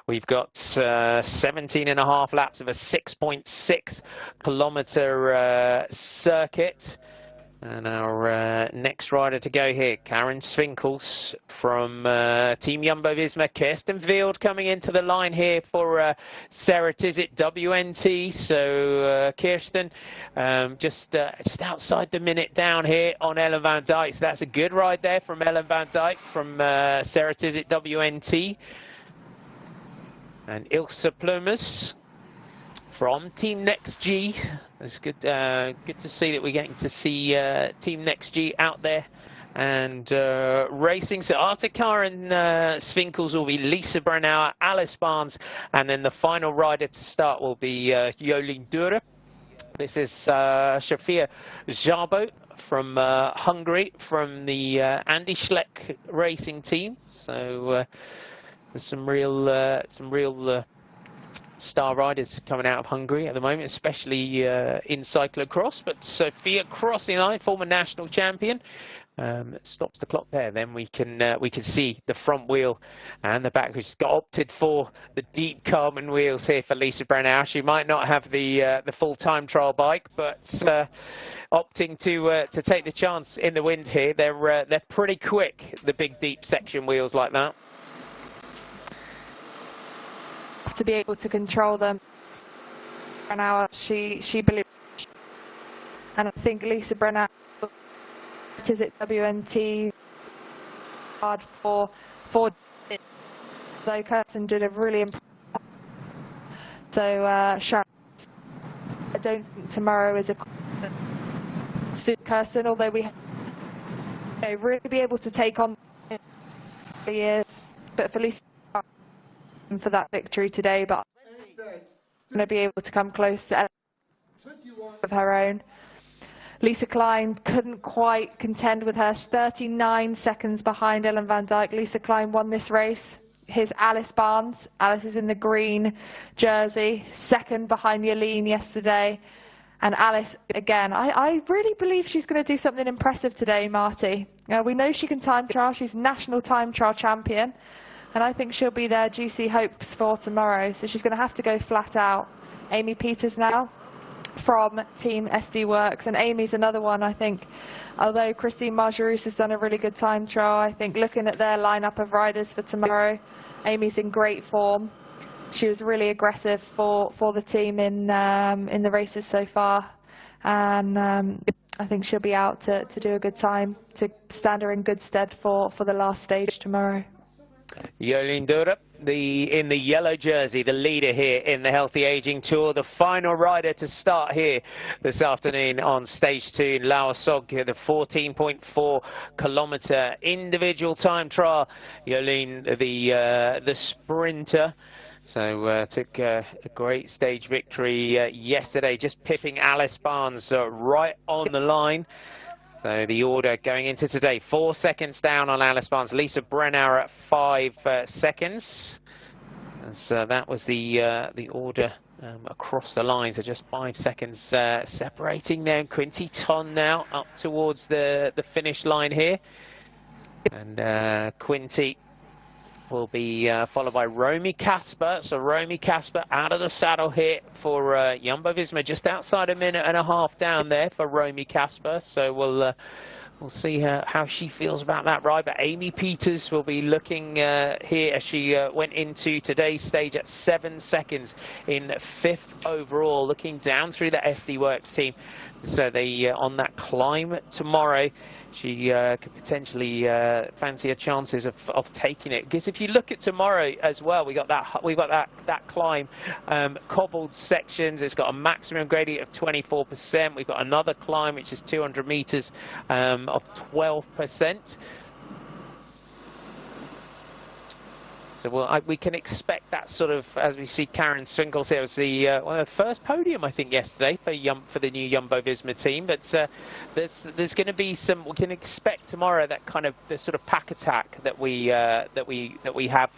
We've got 17.5 laps of a 6.6 kilometer circuit. And our next rider to go here, Karen Swinkels from Team Jumbo-Visma. Kirsten Field coming into the line here for Sarah Tizet WNT. So Kirsten just outside the minute down here on Ellen van Dijk. So that's a good ride there from Ellen van Dijk from Sarah Tizet WNT. And Ilse Plumers from Team Next G. It's good to see that we're getting to see Team Next G out there and racing. So after Karen Swinkels will be Lisa Brennauer, Alice Barnes, and then the final rider to start will be Jolien Dure. This is Shafia Jabo from Hungary, from the Andy Schleck racing team. So there's some real star riders coming out of Hungary at the moment, especially in cyclocross. But Sophia crossing line, former national champion, stops the clock there. Then we can see the front wheel and the back, which got opted for the deep carbon wheels here for Lisa Brennauer. She might not have the full time trial bike, but opting to take the chance in the wind here. They're pretty quick, the big deep section wheels like that. To be able to control them. Brennauer, she believes, and I think Lisa Brennauer is it WNT hard for though Kirsten did a really impressive. So Sharon, I don't think tomorrow is a suit Kirsten, although we really be able to take on the years, but for Lisa for that victory today, but going to be able to come close to of her own. Lisa Klein couldn't quite contend with her, 39 seconds behind Ellen van Dijk. Lisa Klein won this race. Here's Alice Barnes. Alice is in the green jersey, second behind Jolien yesterday. And Alice, again, I really believe she's going to do something impressive today, Marty. We know she can time trial. She's national time trial champion. And I think she'll be their juicy hopes for tomorrow. So she's going to have to go flat out. Amy Peters now from Team SD Works. And Amy's another one, I think. Although Christine Margerouse has done a really good time trial, I think looking at their lineup of riders for tomorrow, Amy's in great form. She was really aggressive for the team in the races so far. And I think she'll be out to do a good time, to stand her in good stead for the last stage tomorrow. Jolien Dure, in the yellow jersey, the leader here in the Healthy Aging Tour, the final rider to start here this afternoon on stage 2 in Lauersog, the 14.4 kilometer individual time trial. Jolien, the sprinter. So took a great stage victory yesterday, just pipping Alice Barnes right on the line. So the order going into today, 4 seconds down on Alice Barnes. Lisa Brennauer at 5 seconds. And so that was the order across the line. So just 5 seconds separating them. Quinty Ton now up towards the finish line here. And Quinty will be followed by Romy Kasper. So Romy Kasper out of the saddle here for Jumbo-Visma, just outside a minute and a half down there for Romy Kasper. So we'll see how she feels about that ride. But Amy Peters will be looking here as she went into today's stage at 7 seconds in 5th overall, looking down through the SD Works team. So they on that climb tomorrow she could potentially fancy her chances of taking it. Because if you look at tomorrow as well, we've got that climb, cobbled sections. It's got a maximum gradient of 24%. We've got another climb which is 200 meters of 12%. So we can expect that sort of, as we see Karen Swinkles here, was the first podium, I think, yesterday for the new Jumbo-Visma team. But there's going to be some. We can expect tomorrow that kind of the sort of pack attack that we have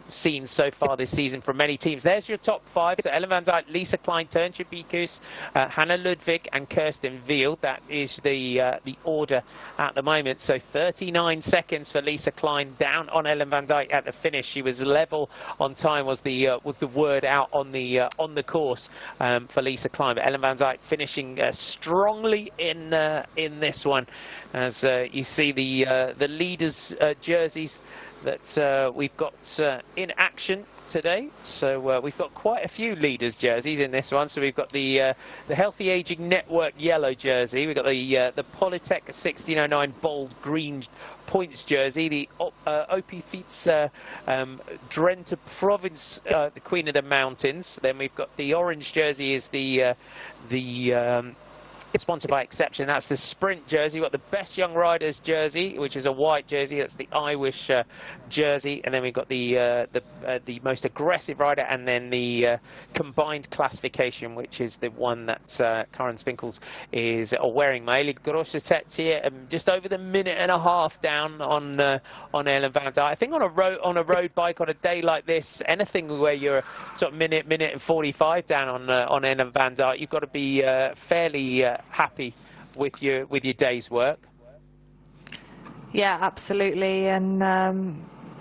seen so far this season from many teams. There's your top five. So Ellen van Dijk, Lisa Klein, Turnje Biekus, Hannah Ludwig, and Kirsten Wiel. That is the order at the moment. So 39 seconds for Lisa Klein, down on Ellen van Dijk at the finish. She was level on time, was the word out on the course for Lisa Klein. But Ellen van Dijk finishing strongly in this one, as you see the leaders' jerseys that we've got in action today. So we've got quite a few leaders jerseys in this one. So we've got the Healthy Aging Network yellow jersey, we've got the Polytech 1609 bold green points jersey, the OP Fiets Drenthe Province, the Queen of the Mountains. Then we've got the orange jersey is it's sponsored by Exception. That's the sprint jersey. We've got the Best Young Riders jersey, which is a white jersey. That's the Irish jersey. And then we've got the most aggressive rider, and then the combined classification, which is the one that Karen Spinkles is wearing. Maëlle Grossetet here, just over the minute and a half down on Ellen van Dijk. I think on a road bike on a day like this, anything where you're sort of minute and 45 down on Ellen van Dijk, you've got to be fairly happy with your day's work. Yeah, absolutely. And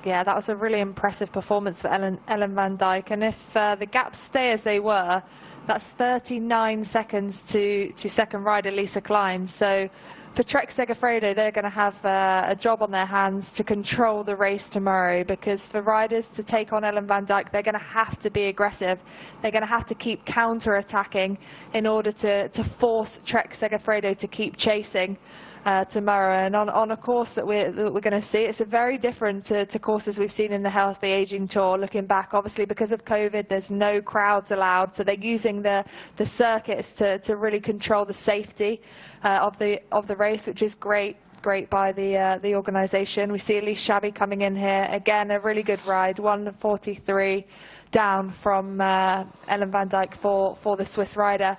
yeah, that was a really impressive performance for Ellen van Dijk. And if the gaps stay as they were, that's 39 seconds to second rider Lisa Klein. So for Trek Segafredo, they're going to have a job on their hands to control the race tomorrow, because for riders to take on Ellen van Dijk, they're going to have to be aggressive. They're going to have to keep counter-attacking in order to force Trek Segafredo to keep chasing tomorrow. And on a course that we're going to see, it's a very different to courses we've seen in the Healthy Aging Tour. Looking back, obviously because of COVID, there's no crowds allowed, so they're using the circuits to really control the safety of the race, which is great by the organisation. We see Elise Shabby coming in here again, a really good ride, 1:43 down from Ellen van Dijk for the Swiss rider.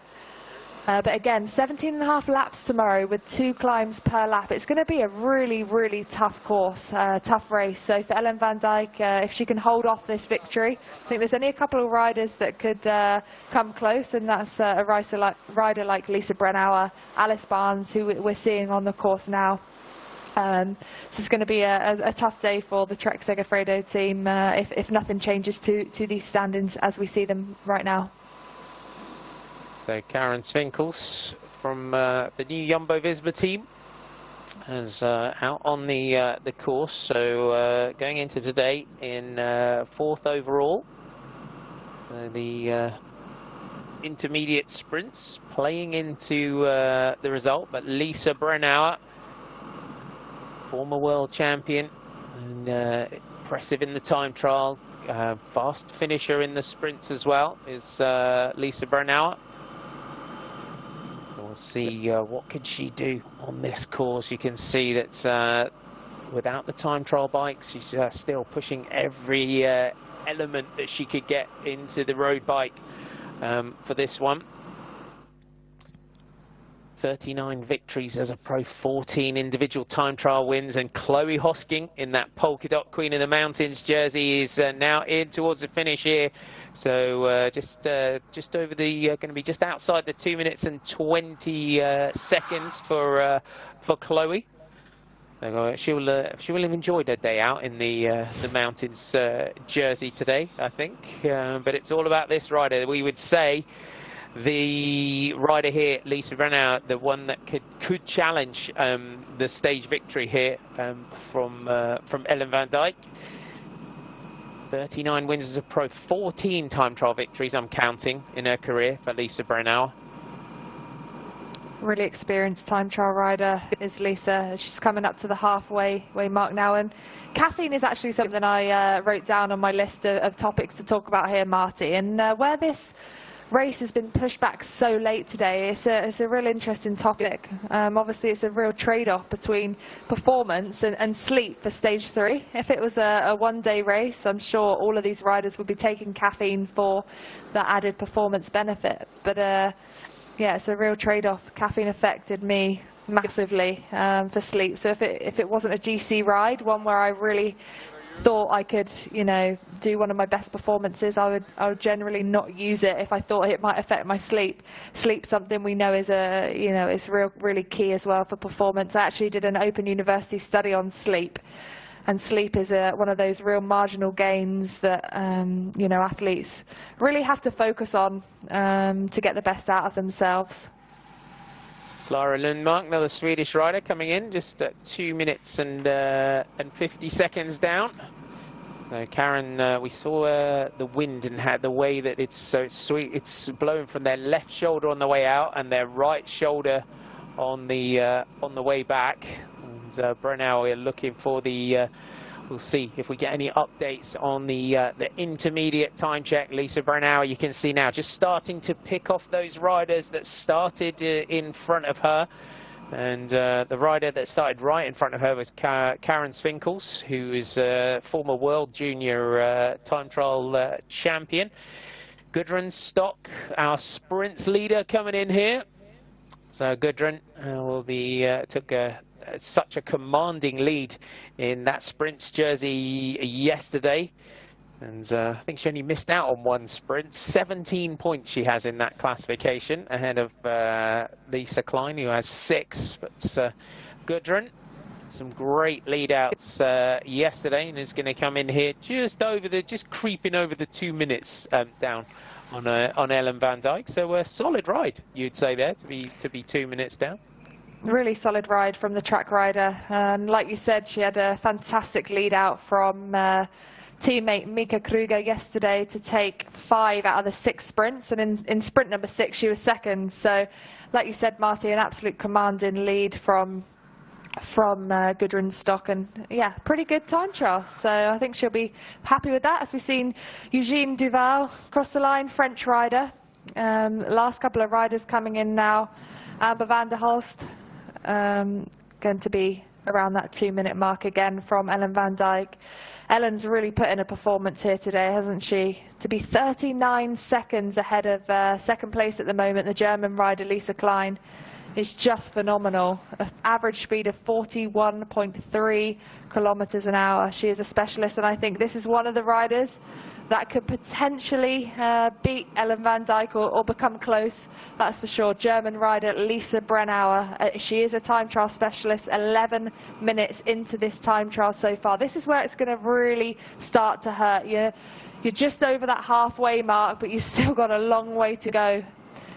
But again, 17.5 laps tomorrow with 2 climbs per lap. It's going to be a really tough course, tough race. So for Ellen van Dijk, if she can hold off this victory, I think there's only a couple of riders that could come close, and that's a rider like Lisa Brennauer, Alice Barnes, who we're seeing on the course now. So it's going to be a tough day for the Trek Segafredo team if nothing changes to these standings as we see them right now. So Karen Swinkles from the new Jumbo-Visma team is out on the course. So going into today in 4th overall. The intermediate sprints playing into the result, but Lisa Brennauer, former world champion, and impressive in the time trial, fast finisher in the sprints as well, is Lisa Brennauer. We'll see what can she do on this course. You can see that without the time trial bikes, she's still pushing every element that she could get into the road bike for this one. 39 victories as a pro, 14 individual time trial wins, and Chloe Hosking in that polka dot Queen of the Mountains jersey is now in towards the finish here. So just over the going to be just outside the 2 minutes and 20 seconds for Chloe. She'll have enjoyed her day out in the mountains jersey today, I think. But it's all about this rider. We would say the rider here, Lisa Brennauer, the one that could challenge the stage victory here from Ellen van Dijk. 39 wins as a pro, 14 time trial victories, I'm counting, in her career for Lisa Brennauer. Really experienced time trial rider is Lisa. She's coming up to the halfway mark now, and caffeine is actually something I wrote down on my list of topics to talk about here, Marty. And where this race has been pushed back so late today, it's a real interesting topic. Obviously, it's a real trade-off between performance and sleep for stage 3. If it was a one-day race, I'm sure all of these riders would be taking caffeine for that added performance benefit. But yeah, it's a real trade-off. Caffeine affected me massively for sleep. So if it wasn't a GC ride, one where I really thought I could, you know, do one of my best performances, I would generally not use it if I thought it might affect my sleep. Sleep, something we know is is really key as well for performance. I actually did an Open University study on sleep, and sleep is one of those real marginal gains that you know, athletes really have to focus on to get the best out of themselves. Lara Lundmark, another Swedish rider, coming in just at 2 minutes and 50 seconds down. So Karen, we saw the wind and had the way that it's sweet. It's blowing from their left shoulder on the way out and their right shoulder on the way back. And Brennau, we're looking for the. We'll see if we get any updates on the intermediate time check. Lisa Brennauer, you can see now, just starting to pick off those riders that started in front of her. And the rider that started right in front of her was Karen Swinkels, who is a former World Junior time trial champion. Gudrun Stock, our sprints leader, coming in here. So Gudrun will be took such a commanding lead in that sprints jersey yesterday, and I think she only missed out on one sprint. 17 points she has in that classification, ahead of Lisa Klein, who has 6. But Gudrun, some great lead outs yesterday, and is going to come in here just creeping over the 2 minutes down on Ellen van Dijk. So a solid ride, you'd say there, to be 2 minutes down. Really solid ride from the track rider, and like you said, she had a fantastic lead out from teammate Mika Kruger yesterday to take 5 out of the 6 sprints, and in sprint number 6 she was second. So like you said, Marty, an absolute commanding lead from Gudrun Stock, and yeah, pretty good time trial. So I think she'll be happy with that. As we've seen Eugene Duval cross the line, French rider. Last couple of riders coming in now. Amber van der Hulst, going to be around that 2 minute mark again from Ellen van Dijk. Ellen's really put in a performance here today, hasn't she? To be 39 seconds ahead of second place at the moment, the German rider Lisa Klein, is just phenomenal. An average speed of 41.3 kilometers an hour. She is a specialist, and I think this is one of the riders that could potentially beat Ellen van Dijk or become close, that's for sure. German rider Lisa Brennauer. She is a time trial specialist, 11 minutes into this time trial so far. This is where it's going to really start to hurt you. You're just over that halfway mark, but you've still got a long way to go.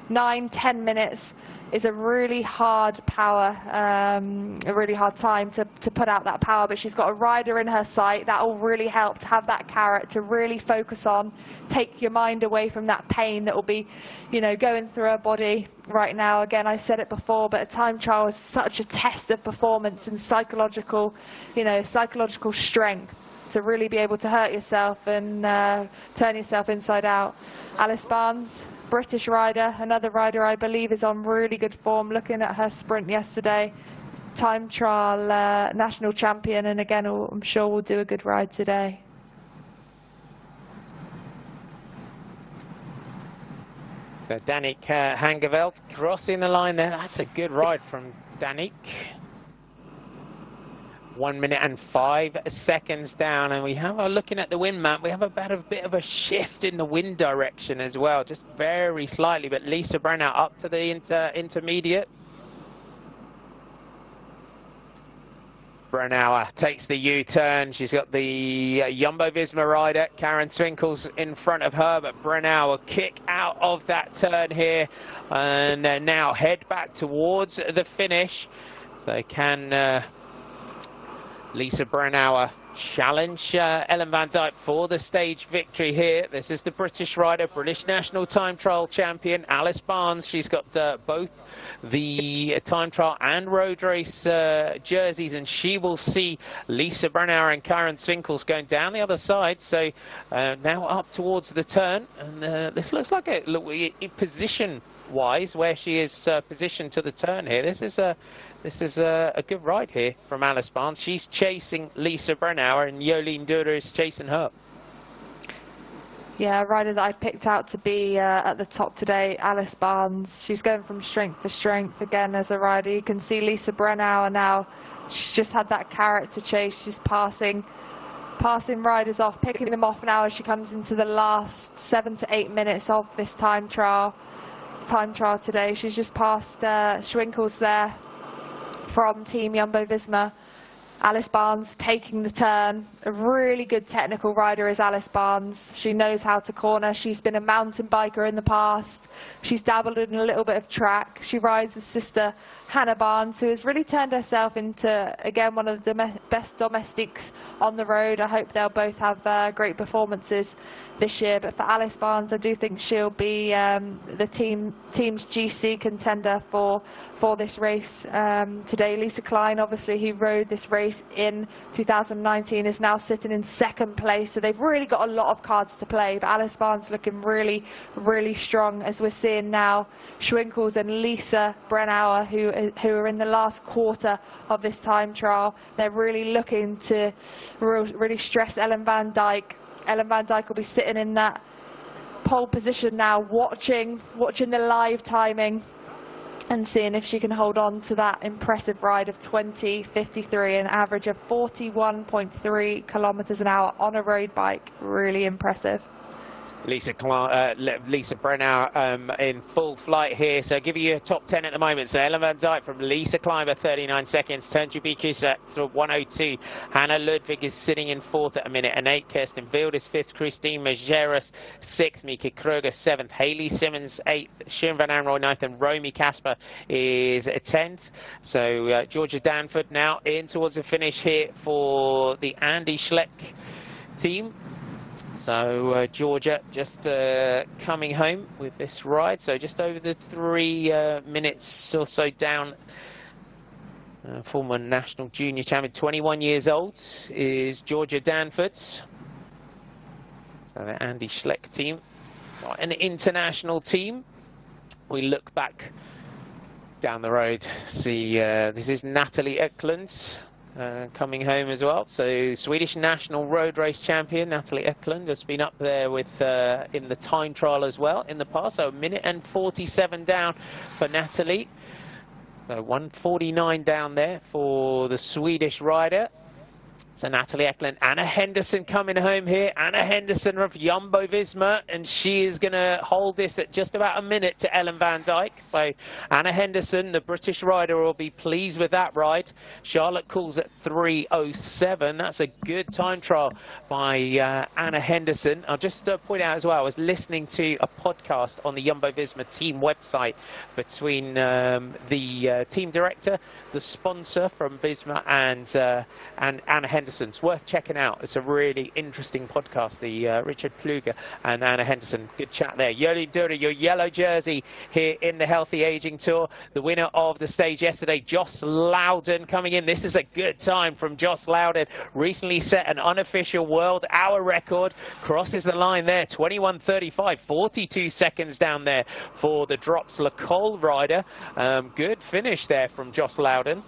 9-10 minutes is a really hard power, a really hard time to put out that power, but she's got a rider in her sight. That will really help to have that carrot to really focus on, take your mind away from that pain that will be, you know, going through her body right now. Again, I said it before, but a time trial is such a test of performance and psychological, you know, psychological strength to really be able to hurt yourself and turn yourself inside out. Alice Barnes, British rider, another rider I believe is on really good form. Looking at her sprint yesterday, time trial national champion, and again I'm sure we'll do a good ride today. So Danique Hangeveld crossing the line there. That's a good ride from Danique. 1 minute and 5 seconds down, and we have looking at the wind map, we have about a bit of a shift in the wind direction as well, just very slightly. But Lisa Brennauer up to the intermediate. Brennauer takes the U-turn. She's got the Jumbo-Visma rider Karen Swinkels in front of her, but Brennauer kick out of that turn here and now head back towards the finish. So can Lisa Brennauer challenge Ellen van Dijk for the stage victory here. This is the British rider, British national time trial champion, Alice Barnes. She's got both the time trial and road race jerseys, and she will see Lisa Brennauer and Karen Swinkels going down the other side. So now up towards the turn, and this looks like a position wise where she is positioned to the turn here. This is a good ride here from Alice Barnes. She's chasing Lisa Brennauer, and Jolien Durer is chasing her. Yeah, a rider that I picked out to be at the top today, Alice Barnes. She's going from strength to strength again as a rider. You can see Lisa Brennauer now. She's just had that character chase. She's passing riders off, picking them off now as she comes into the last 7 to 8 minutes of this time trial today. She's just passed Schwinkels there from Team Jumbo-Visma. Alice Barnes taking the turn. A really good technical rider is Alice Barnes. She knows how to corner. She's been a mountain biker in the past. She's dabbled in a little bit of track. She rides with sister Hannah Barnes, who has really turned herself into, again, one of the best domestics on the road. I hope they'll both have great performances this year. But for Alice Barnes, I do think she'll be the team's GC contender for this race today. Lisa Klein, obviously, who rode this race in 2019, is now sitting in second place. So they've really got a lot of cards to play. But Alice Barnes looking really, really strong, as we're seeing now. Schwinkels and Lisa Brennauer, who are in the last quarter of this time trial. They're really looking to really stress Ellen van Dijk. Ellen van Dijk will be sitting in that pole position now, watching the live timing and seeing if she can hold on to that impressive ride of 20:53, an average of 41.3 kilometers an hour on a road bike. Really impressive. Lisa Brennauer in full flight here, so I'll give you a top 10 at the moment. So Ellen van Dijk from Lisa Climber, 39 seconds. Turnjubicus at 1:02. Hannah Ludwig is sitting in fourth at 1:08. Kirsten Wild is fifth. Christine Majeras sixth. Mika Kruger seventh. Hayley Simmons eighth. Sharon Van Anrooy ninth, and Romy Casper is 10th. So Georgia Danford now in towards the finish here for the Andy Schleck team. So Georgia just coming home with this ride, so just over the 3 minutes or so down. Former national junior champion, 21 years old, is Georgia Danford. So the Andy Schleck team, an international team. We look back down the road, see this is Natalie Eklund. Coming home as well. So Swedish national road race champion Natalie Eklund has been up there with in the time trial as well in the past. So 1:47 down for Natalie. So 1:49 down there for the Swedish rider. So Natalie Eklund, Anna Henderson coming home here. Anna Henderson of Jumbo-Visma, and she is going to hold this at just about a minute to Ellen van Dijk. So Anna Henderson, the British rider, will be pleased with that ride. Charlotte calls at 3:07. That's a good time trial by Anna Henderson. I'll just point out as well, I was listening to a podcast on the Jumbo-Visma team website between the team director, the sponsor from Visma, and Anna Henderson. It's worth checking out. It's a really interesting podcast, the Richard Pluger and Anna Henderson. Good chat there. Jolien Durer, your yellow jersey here in the Healthy Aging Tour. The winner of the stage yesterday, Joss Loudon, coming in. This is a good time from Joss Loudon. Recently set an unofficial world hour record. Crosses the line there, 21:35, 42 seconds down there for the Drops Le Col rider. Good finish there from Joss Loudon.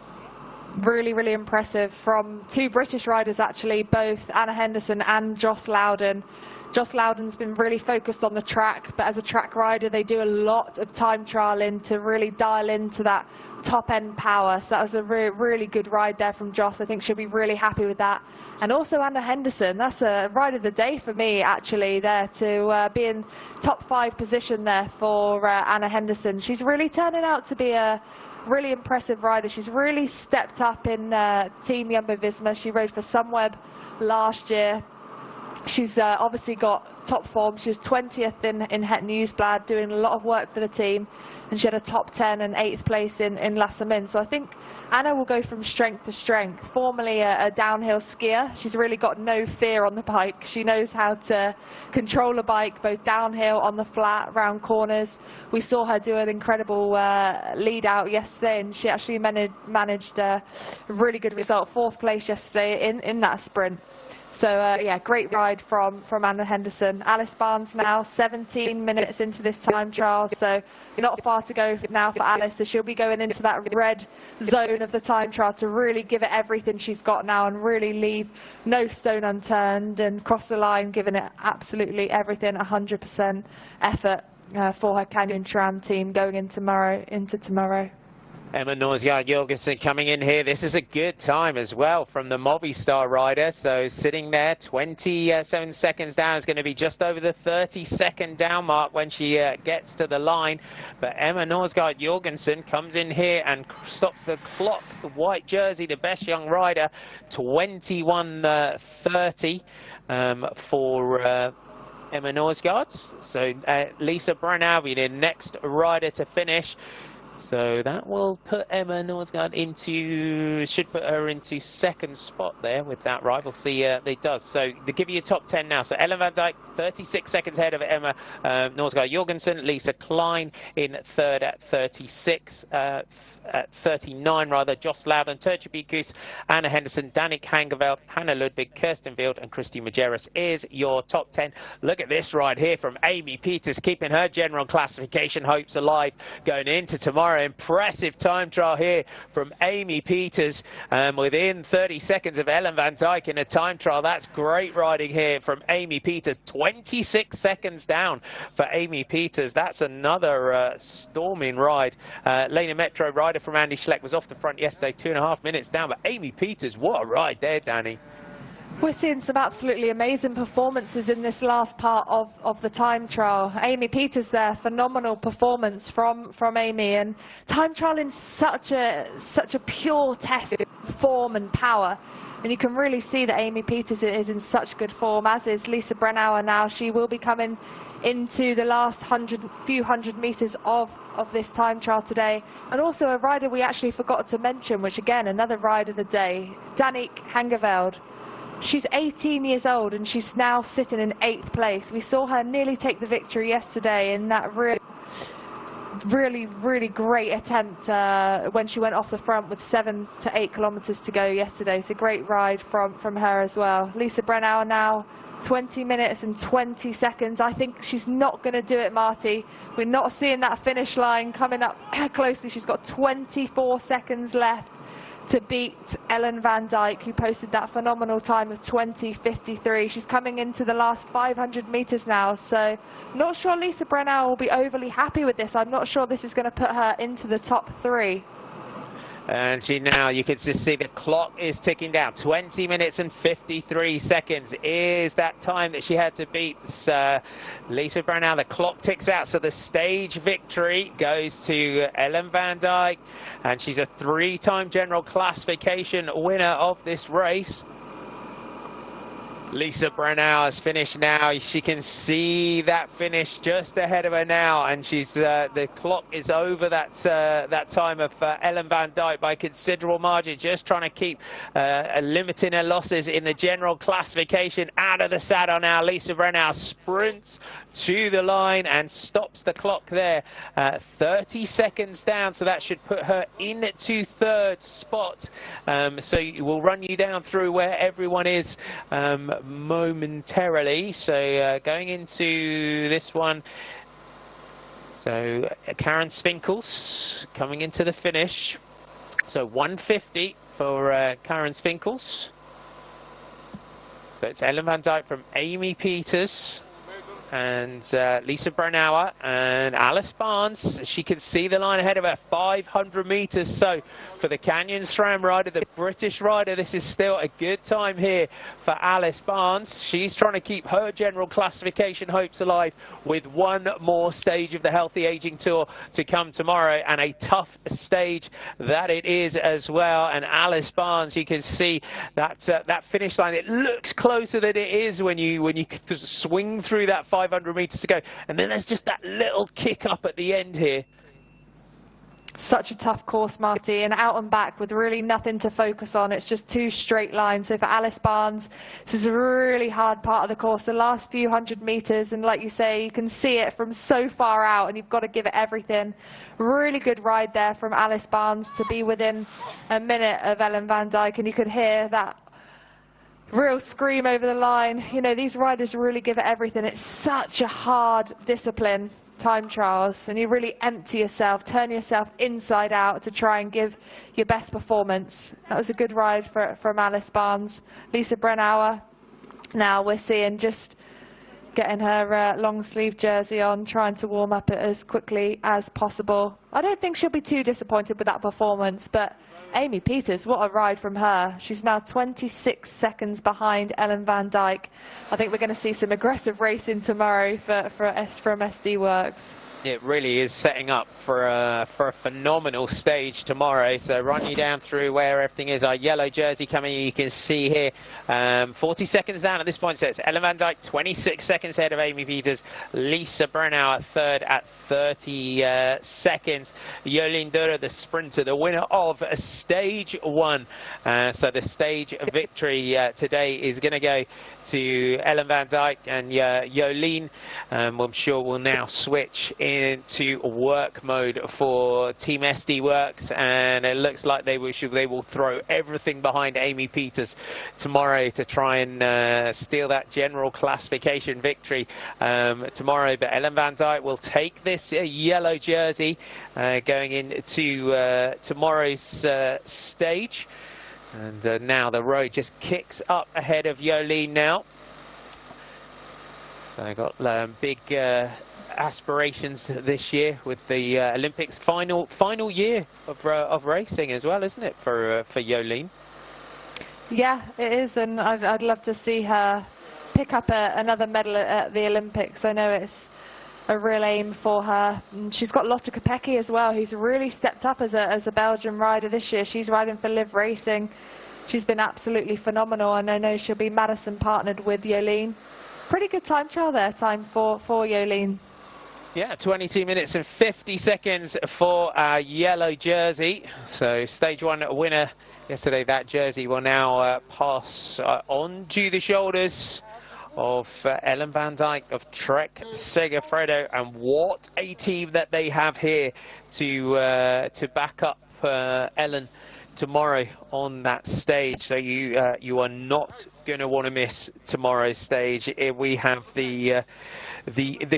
Really, really impressive from 2 British riders, actually, both Anna Henderson and Joss Loudon. Joss Loudon's been really focused on the track, but as a track rider, they do a lot of time trialing to really dial into that top-end power. So that was a really good ride there from Joss. I think she'll be really happy with that. And also Anna Henderson, that's a ride of the day for me, actually, there to be in top 5 position there for Anna Henderson. She's really turning out to be a really impressive rider. She's really stepped up in Team Jumbo-Visma. She rode for Sunweb last year. She's obviously got top form. She was 20th in Het Nieuwsblad, doing a lot of work for the team, and she had a top 10 and 8th place in La Samin. So I think Anna will go from strength to strength. Formerly a downhill skier, she's really got no fear on the bike. She knows how to control a bike both downhill, on the flat, round corners. We saw her do an incredible lead out yesterday, and she actually managed a really good result, 4th place yesterday in that sprint. So yeah, great ride from Anna Henderson. Alice Barnes now 17 minutes into this time trial, so not far to go now for Alice. So she'll be going into that red zone of the time trial to really give it everything she's got now and really leave no stone unturned and cross the line, giving it absolutely everything, 100% effort for her Canyon SRAM team going into tomorrow. Emma Norsgaard Jorgensen coming in here. This is a good time as well from the Movistar rider. So sitting there, 27 seconds down, is going to be just over the 30-second down mark when she gets to the line. But Emma Norsgaard Jorgensen comes in here and stops the clock. The white jersey, the best young rider, 21:30 for Emma Norsgaard. So Lisa Brennau will be the next rider to finish. So that will put Emma Norsgaard should put her into 2nd spot there with that ride. We'll see it does. So they give you a top 10 now. So Ellen van Dijk, 36 seconds ahead of Emma Norsgaard Jorgensen. Lisa Klein in 3rd at 36, at 39 rather. Jos Loudon, Terje Biekus, Anna Henderson, Danique Hangeveld, Hannah Ludwig, Kirsten Wild and Christy Majerus is your top 10. Look at this ride here from Amy Peters, keeping her general classification hopes alive going into tomorrow. Impressive time trial here from Amy Peters, within 30 seconds of Ellen van Dijk in a time trial. That's great riding here from Amy Peters. 26 seconds down for Amy Peters. That's another storming ride. Lena Metro rider from Andy Schleck was off the front yesterday, 2.5 minutes down. But Amy Peters, what a ride there, Danny. We're seeing some absolutely amazing performances in this last part of the time trial. Amy Peters there, phenomenal performance from Amy, and time trial in such a pure test of form and power. And you can really see that Amy Peters is in such good form, as is Lisa Brennauer now. She will be coming into the last few hundred meters of this time trial today. And also a rider we actually forgot to mention, which again, another ride of the day, Danique Hangeveld. She's 18 years old and she's now sitting in 8th place. We saw her nearly take the victory yesterday in that really great attempt when she went off the front with 7 to 8 kilometers to go yesterday. It's a great ride from her as well. Lisa Brennauer now 20 minutes and 20 seconds. I think she's not going to do it, Marty. We're not seeing that finish line coming up closely. She's got 24 seconds left to beat Ellen van Dijk, who posted that phenomenal time of 20:53. She's coming into the last 500 meters now, so not sure Lisa Brennau will be overly happy with this. I'm not sure this is going to put her into the top 3. And you can just see the clock is ticking down. 20 minutes and 53 seconds is that time that she had to beat Lisa Brennau. The clock ticks out, so the stage victory goes to Ellen van Dijk, and she's a 3-time general classification winner of this race. Lisa Brennau has finished now. She can see that finish just ahead of her now, and she's the clock is over that time of Ellen van Dijk by a considerable margin. Just trying to keep limiting her losses in the general classification. Out of the saddle now, Lisa Brennau sprints to the line and stops the clock there. 30 seconds down, so that should put her into 3rd spot. So we'll run you down through where everyone is momentarily. So going into this one, so Karen Svinkels coming into the finish. So 150 for Karen Svinkels. So it's Ellen van Dijk from Amy Peters. and Lisa Brennauer and Alice Barnes. She can see the line ahead of her, 500 meters. So for the Canyon SRAM rider, the British rider, this is still a good time here for Alice Barnes. She's trying to keep her general classification hopes alive with one more stage of the Healthy Aging Tour to come tomorrow, and a tough stage that it is as well. And Alice Barnes, you can see that that finish line, it looks closer than it is when you swing through that 500 meters to go, and then there's just that little kick up at the end here. Such a tough course, Marty, and out and back with really nothing to focus on. It's just two straight lines. So for Alice Barnes, this is a really hard part of the course, the last few hundred meters. And like you say, you can see it from so far out, and you've got to give it everything. Really good ride there from Alice Barnes to be within a minute of Ellen van Dijk, and you could hear that real scream over the line. You know, these riders really give it everything. It's such a hard discipline, time trials, and you really empty yourself, turn yourself inside out to try and give your best performance. That was a good ride from Alice Barnes. Lisa Brennauer, now we're seeing just getting her long sleeve jersey on, trying to warm up it as quickly as possible. I don't think she'll be too disappointed with that performance, but Amy Peters, what a ride from her. She's now 26 seconds behind Ellen van Dijk. I think we're going to see some aggressive racing tomorrow from SD Works. It really is setting up for a phenomenal stage tomorrow. So run you down through where everything is. Our yellow jersey coming, you can see here, 40 seconds down at this point. So it's Ellen van Dijk, 26 seconds ahead of Amy Peters. Lisa Brennauer third at 30 seconds. Jolien D'Hoore, the sprinter, the winner of stage one. So the stage victory today is going to go to Ellen van Dijk and Jolien. I'm sure we'll now switch into work mode for Team SD Works, and it looks like they will throw everything behind Amy Peters tomorrow to try and steal that general classification victory tomorrow. But Ellen van Dijk will take this yellow jersey going into tomorrow's stage. And now the road just kicks up ahead of Jolien now. So I got big aspirations this year with the Olympics final year of racing as well, isn't it, for Jolien? Yeah, it is, and I'd love to see her pick up another medal at the Olympics. I know it's a real aim for her. And she's got Lotte Kopecky as well, who's really stepped up as a Belgian rider this year. She's riding for Liv Racing. She's been absolutely phenomenal, and I know she'll be Madison partnered with Jolien. Pretty good time trial there, for Jolien. Yeah, 22 minutes and 50 seconds for our yellow jersey. So stage one winner yesterday. That jersey will now pass on to the shoulders of Ellen van Dijk, of Trek Segafredo, and what a team that they have here to back up Ellen tomorrow on that stage. So you are not going to want to miss tomorrow's stage. We have the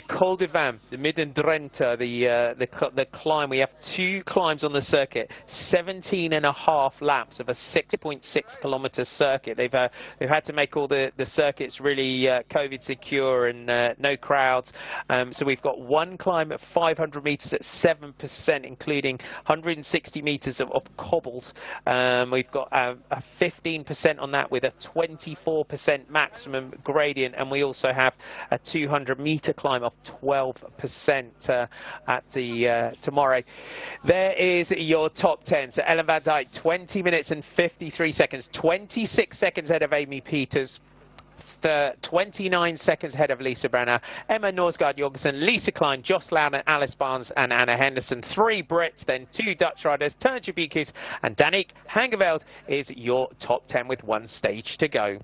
Col de Vam, the Middendrenthe, the climb. We have two climbs on the circuit, 17.5 laps of a 6.6 kilometer circuit. They've had to make all the circuits really COVID secure and no crowds. So we've got one climb at 500 meters at 7%, including 160 meters of cobbles. We've got a 15% on that with a 24% maximum gradient, and we also have a 200 meter climb of 12% at the tomorrow. There is your top 10. So Ellen van Dijk, 20 minutes and 53 seconds, 26 seconds ahead of Amy Peters. 29 seconds ahead of Lisa Brennauer, Emma Norsgaard-Jorgensen, Lisa Klein, Joss Loudon, Alice Barnes and Anna Henderson. 3 Brits, then 2 Dutch riders, Teun Tjibicus and Danique Hangeveld is your top 10 with 1 stage to go.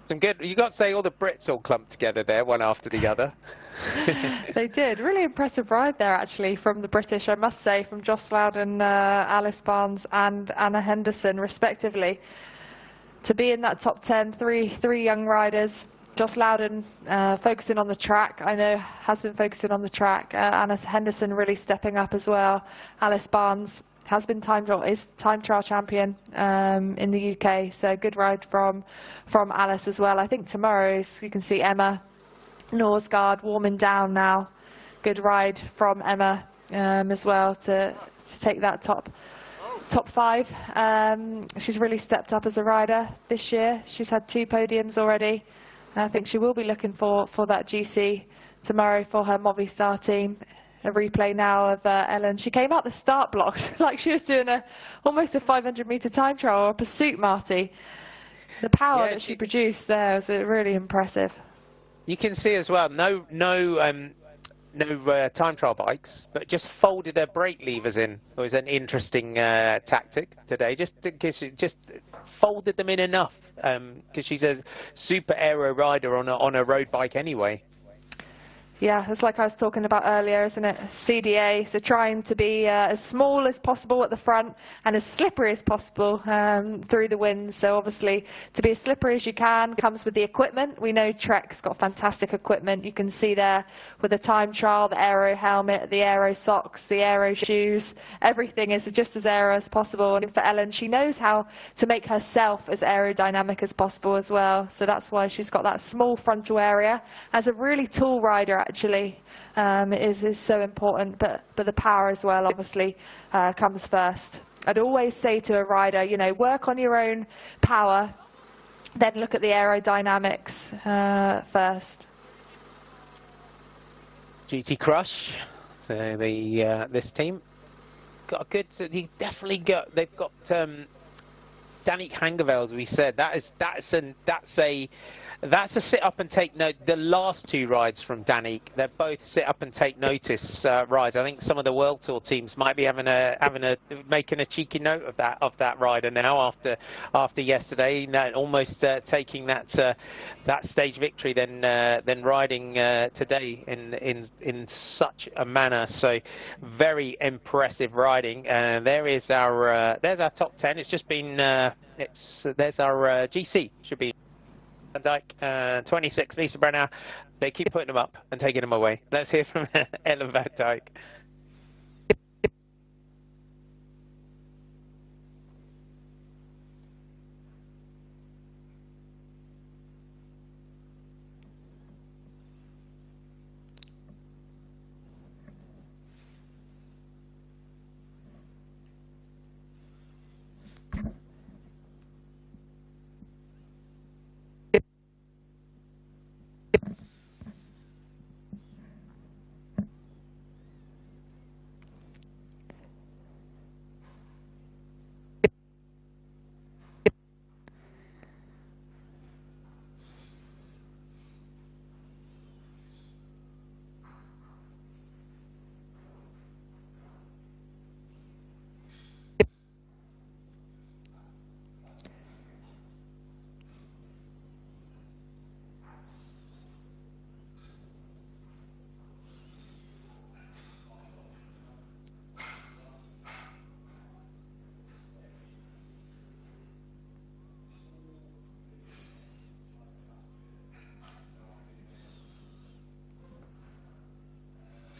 Some good, you got to say all the Brits all clumped together there, one after the other. They did. Really impressive ride there, actually, from the British, I must say, from Joss Loudon, Alice Barnes and Anna Henderson, respectively. To be in that top 10, three young riders. Joss Loudon focusing on the track, I know has been focusing on the track. Anna Henderson really stepping up as well. Alice Barnes has been is time trial champion in the UK. So good ride from Alice as well. I think tomorrow's, you can see Emma Norsgaard warming down now. Good ride from Emma as well to take that top 5. She's really stepped up as a rider this year. She's had 2 podiums already. I think she will be looking for that GC tomorrow for her Movistar team. A replay now of Ellen. She came out the start blocks like she was doing almost a 500-meter time trial or a pursuit, Marty. The power that she produced there was really impressive. You can see as well, no time trial bikes, but just folded her brake levers in. It was an interesting tactic today. Just folded them in enough because she's a super aero rider on a road bike anyway. Yeah, it's like I was talking about earlier, isn't it? CDA, so trying to be as small as possible at the front and as slippery as possible through the wind. So obviously, to be as slippery as you can comes with the equipment. We know Trek's got fantastic equipment. You can see there with the time trial, the aero helmet, the aero socks, the aero shoes. Everything is just as aero as possible. And for Ellen, she knows how to make herself as aerodynamic as possible as well. So that's why she's got that small frontal area. As a really tall rider, actually, is so important, but the power as well obviously comes first. I'd always say to a rider, you know, work on your own power, then look at the aerodynamics first. GT Crush, so this team got a good. So they've got Danique Hangeveld, as we said. That's a sit up and take note. The last 2 rides from Danique, they're both sit up and take notice rides. I think some of the World Tour teams might be making a cheeky note of that rider now after yesterday, almost taking that stage victory, then riding today in such a manner. So very impressive riding. There's our top 10. It's just been there's our GC should be. Van Dijk, 26, Lisa Brenner. They keep putting them up and taking them away. Let's hear from Ellen Van Dijk.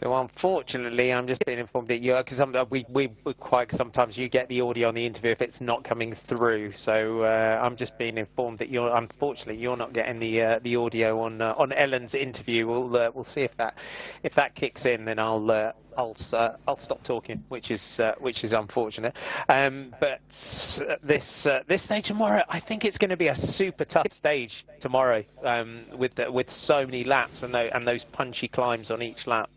So unfortunately, I'm just being informed that because we quite sometimes you get the audio on the interview if it's not coming through. So I'm just being informed that unfortunately you're not getting the audio on Ellen's interview. We'll see if that kicks in. Then I'll stop talking, which is unfortunate. But this stage tomorrow, I think it's going to be a super tough stage tomorrow with so many laps and those punchy climbs on each lap.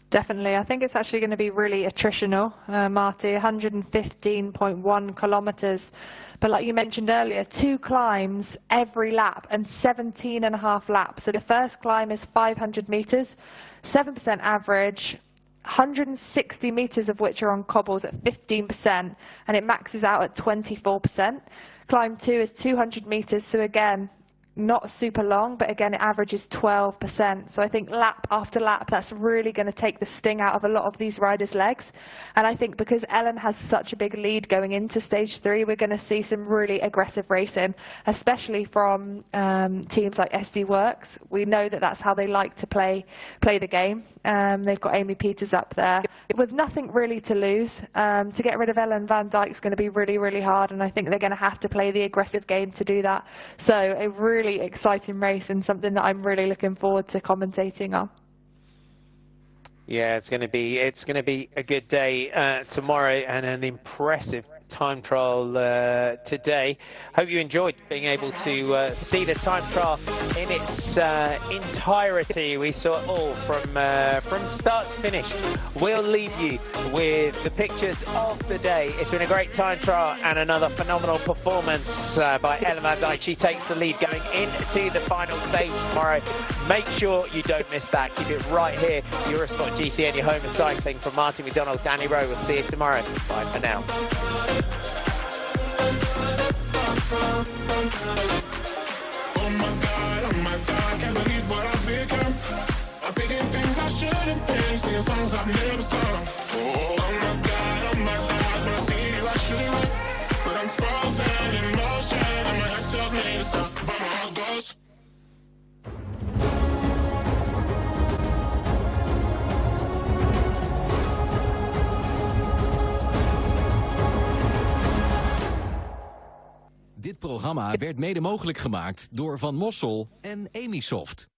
Definitely. I think it's actually going to be really attritional, Marty, 115.1 kilometres. But like you mentioned earlier, 2 climbs every lap and 17.5 laps. So the first climb is 500 metres, 7% average, 160 metres of which are on cobbles at 15%, and it maxes out at 24%. Climb 2 is 200 metres, so again, not super long, but again, it averages 12%. So I think lap after lap, that's really going to take the sting out of a lot of these riders' legs. And I think because Ellen has such a big lead going into stage 3, we're going to see some really aggressive racing, especially from teams like SD Works. We know that that's how they like to play the game. They've got Amy Peters up there with nothing really to lose. To get rid of Ellen Van Dijk is going to be really, really hard, and I think they're going to have to play the aggressive game to do that. So a really exciting race and something that I'm really looking forward to commentating on. Yeah, it's going to be a good day tomorrow, and an impressive time trial today. Hope you enjoyed being able to see the time trial in its entirety. We saw it all from start to finish. We'll leave you with the pictures of the day. It's been a great time trial and another phenomenal performance by Ellen Van Dijk. She takes the lead going into the final stage tomorrow. Make sure you don't miss that. Keep it right here. Eurosport GCN, your home of cycling. From Martin McDonald, Danny Rowe. We'll see you tomorrow. Bye for now. Oh my God, can't believe what I've become. I'm thinking things I shouldn't think, singing songs I've never sung. Oh my God, when I see you I shouldn't run, but I'm frozen in motion and my head tells me to stop, but my heart goes. Dit programma werd mede mogelijk gemaakt door Van Mossel en Emisoft.